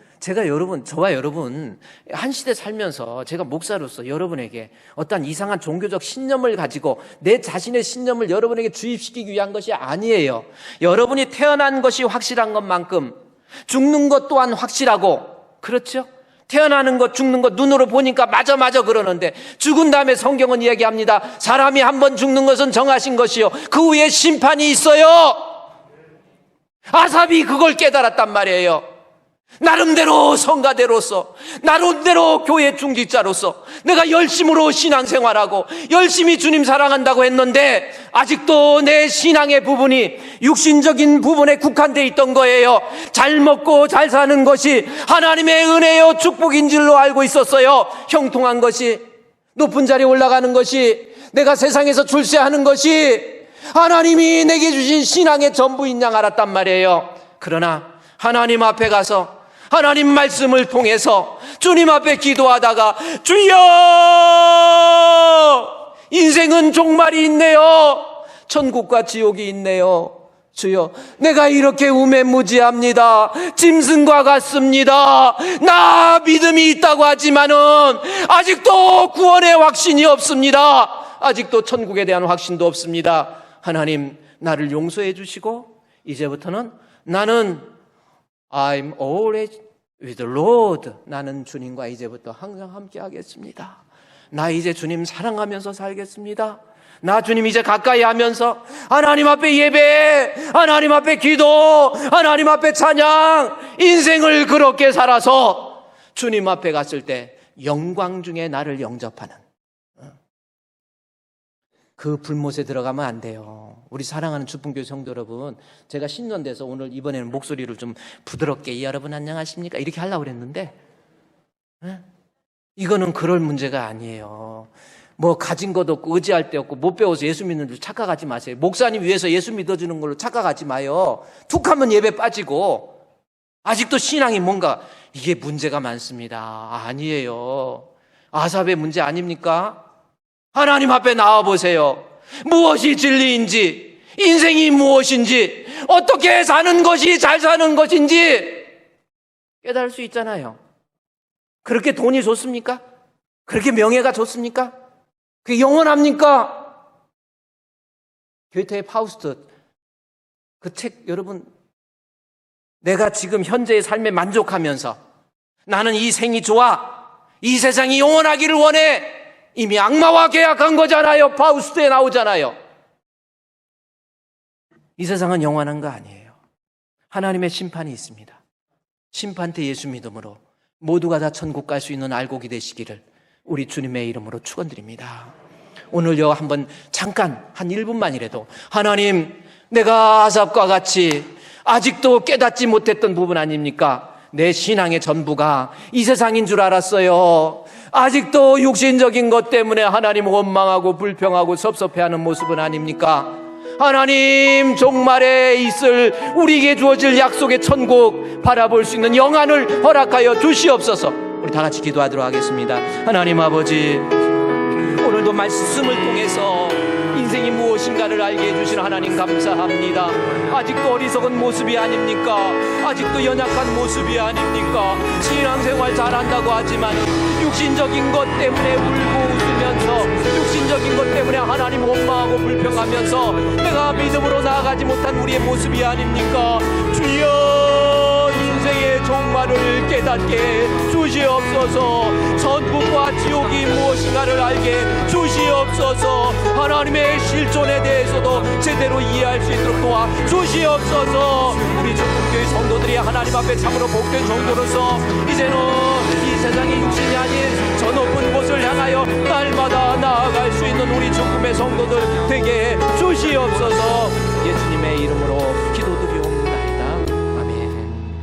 저와 여러분 한 시대 살면서 제가 목사로서 여러분에게 어떤 이상한 종교적 신념을 가지고 내 자신의 신념을 여러분에게 주입시키기 위한 것이 아니에요. 여러분이 태어난 것이 확실한 것만큼 죽는 것 또한 확실하고, 그렇죠? 태어나는 것, 죽는 것 눈으로 보니까 맞아 그러는데, 죽은 다음에 성경은 이야기합니다. 사람이 한 번 죽는 것은 정하신 것이요, 그 후에 심판이 있어요. 아삽이 그걸 깨달았단 말이에요. 나름대로 성가대로서, 나름대로 교회 중직자로서 내가 열심으로 신앙생활하고 열심히 주님 사랑한다고 했는데 아직도 내 신앙의 부분이 육신적인 부분에 국한되어 있던 거예요. 잘 먹고 잘 사는 것이 하나님의 은혜요 축복인 줄로 알고 있었어요. 형통한 것이, 높은 자리에 올라가는 것이, 내가 세상에서 출세하는 것이 하나님이 내게 주신 신앙의 전부인 양 알았단 말이에요. 그러나 하나님 앞에 가서 하나님 말씀을 통해서 주님 앞에 기도하다가, 주여, 인생은 종말이 있네요. 천국과 지옥이 있네요. 주여, 내가 이렇게 우매무지합니다. 짐승과 같습니다. 나 믿음이 있다고 하지만은 아직도 구원의 확신이 없습니다. 아직도 천국에 대한 확신도 없습니다. 하나님, 나를 용서해 주시고 이제부터는 나는 I'm always with the Lord. 나는 주님과 이제부터 항상 함께 하겠습니다. 나 이제 주님 사랑하면서 살겠습니다. 나 주님 이제 가까이 하면서 하나님 앞에 예배, 하나님 앞에 기도, 하나님 앞에 찬양, 인생을 그렇게 살아서 주님 앞에 갔을 때 영광 중에 나를 영접하는 그 불못에 들어가면 안 돼요. 우리 사랑하는 주풍교회 성도 여러분, 제가 신년돼서 오늘 이번에는 목소리를 좀 부드럽게, 여러분 안녕하십니까? 이렇게 하려고 그랬는데, 이거는 그럴 문제가 아니에요. 뭐 가진 것도 없고 의지할 데 없고 못 배워서 예수 믿는 줄 착각하지 마세요. 목사님 위해서 예수 믿어주는 걸로 착각하지 마요. 툭 하면 예배 빠지고 아직도 신앙이 뭔가, 이게 문제가 많습니다. 아니에요. 아삽의 문제 아닙니까? 하나님 앞에 나와보세요. 무엇이 진리인지, 인생이 무엇인지, 어떻게 사는 것이 잘 사는 것인지 깨달을 수 있잖아요. 그렇게 돈이 좋습니까? 그렇게 명예가 좋습니까? 그게 영원합니까? 괴테의 파우스트, 그 책 여러분, 내가 지금 현재의 삶에 만족하면서 나는 이 생이 좋아, 이 세상이 영원하기를 원해, 이미 악마와 계약한 거잖아요. 파우스트에 나오잖아요. 이 세상은 영원한 거 아니에요. 하나님의 심판이 있습니다. 심판 때 예수 믿음으로 모두가 다 천국 갈 수 있는 알곡이 되시기를 우리 주님의 이름으로 축원드립니다. 오늘요, 한번 잠깐 한 1분만이라도 하나님, 내가 아삽과 같이 아직도 깨닫지 못했던 부분 아닙니까? 내 신앙의 전부가 이 세상인 줄 알았어요. 아직도 육신적인 것 때문에 하나님 원망하고 불평하고 섭섭해하는 모습은 아닙니까? 하나님, 종말에 있을 우리에게 주어질 약속의 천국 바라볼 수 있는 영안을 허락하여 주시옵소서. 우리 다 같이 기도하도록 하겠습니다. 하나님 아버지, 오늘도 말씀을 통해서 인생이 무엇인가를 알게 해주신 하나님 감사합니다. 아직도 어리석은 모습이 아닙니까? 아직도 연약한 모습이 아닙니까? 신앙생활 잘한다고 하지만 육신적인 것 때문에 울고 웃으면서, 육신적인 것 때문에 하나님 원망하고 불평하면서 내가 믿음으로 나아가지 못한 우리의 모습이 아닙니까? 주여, 인생의 종말을 깨닫게 주시옵소서. 천국과 지옥이 무엇인가를 알게 주시옵소서. 하나님의 실존에 대해서도 제대로 이해할 수 있도록 도와 주시옵소서. 우리 주님교회 성도들이 하나님 앞에 참으로 복된 성도로서 이제는 이 세상의 육신 땅이 아닌 저 높은 곳을 향하여 날마다 나아갈 수 있는 우리 주님의 성도들 되게 해 주시옵소서. 예수님의 이름으로 기도드리옵나이다.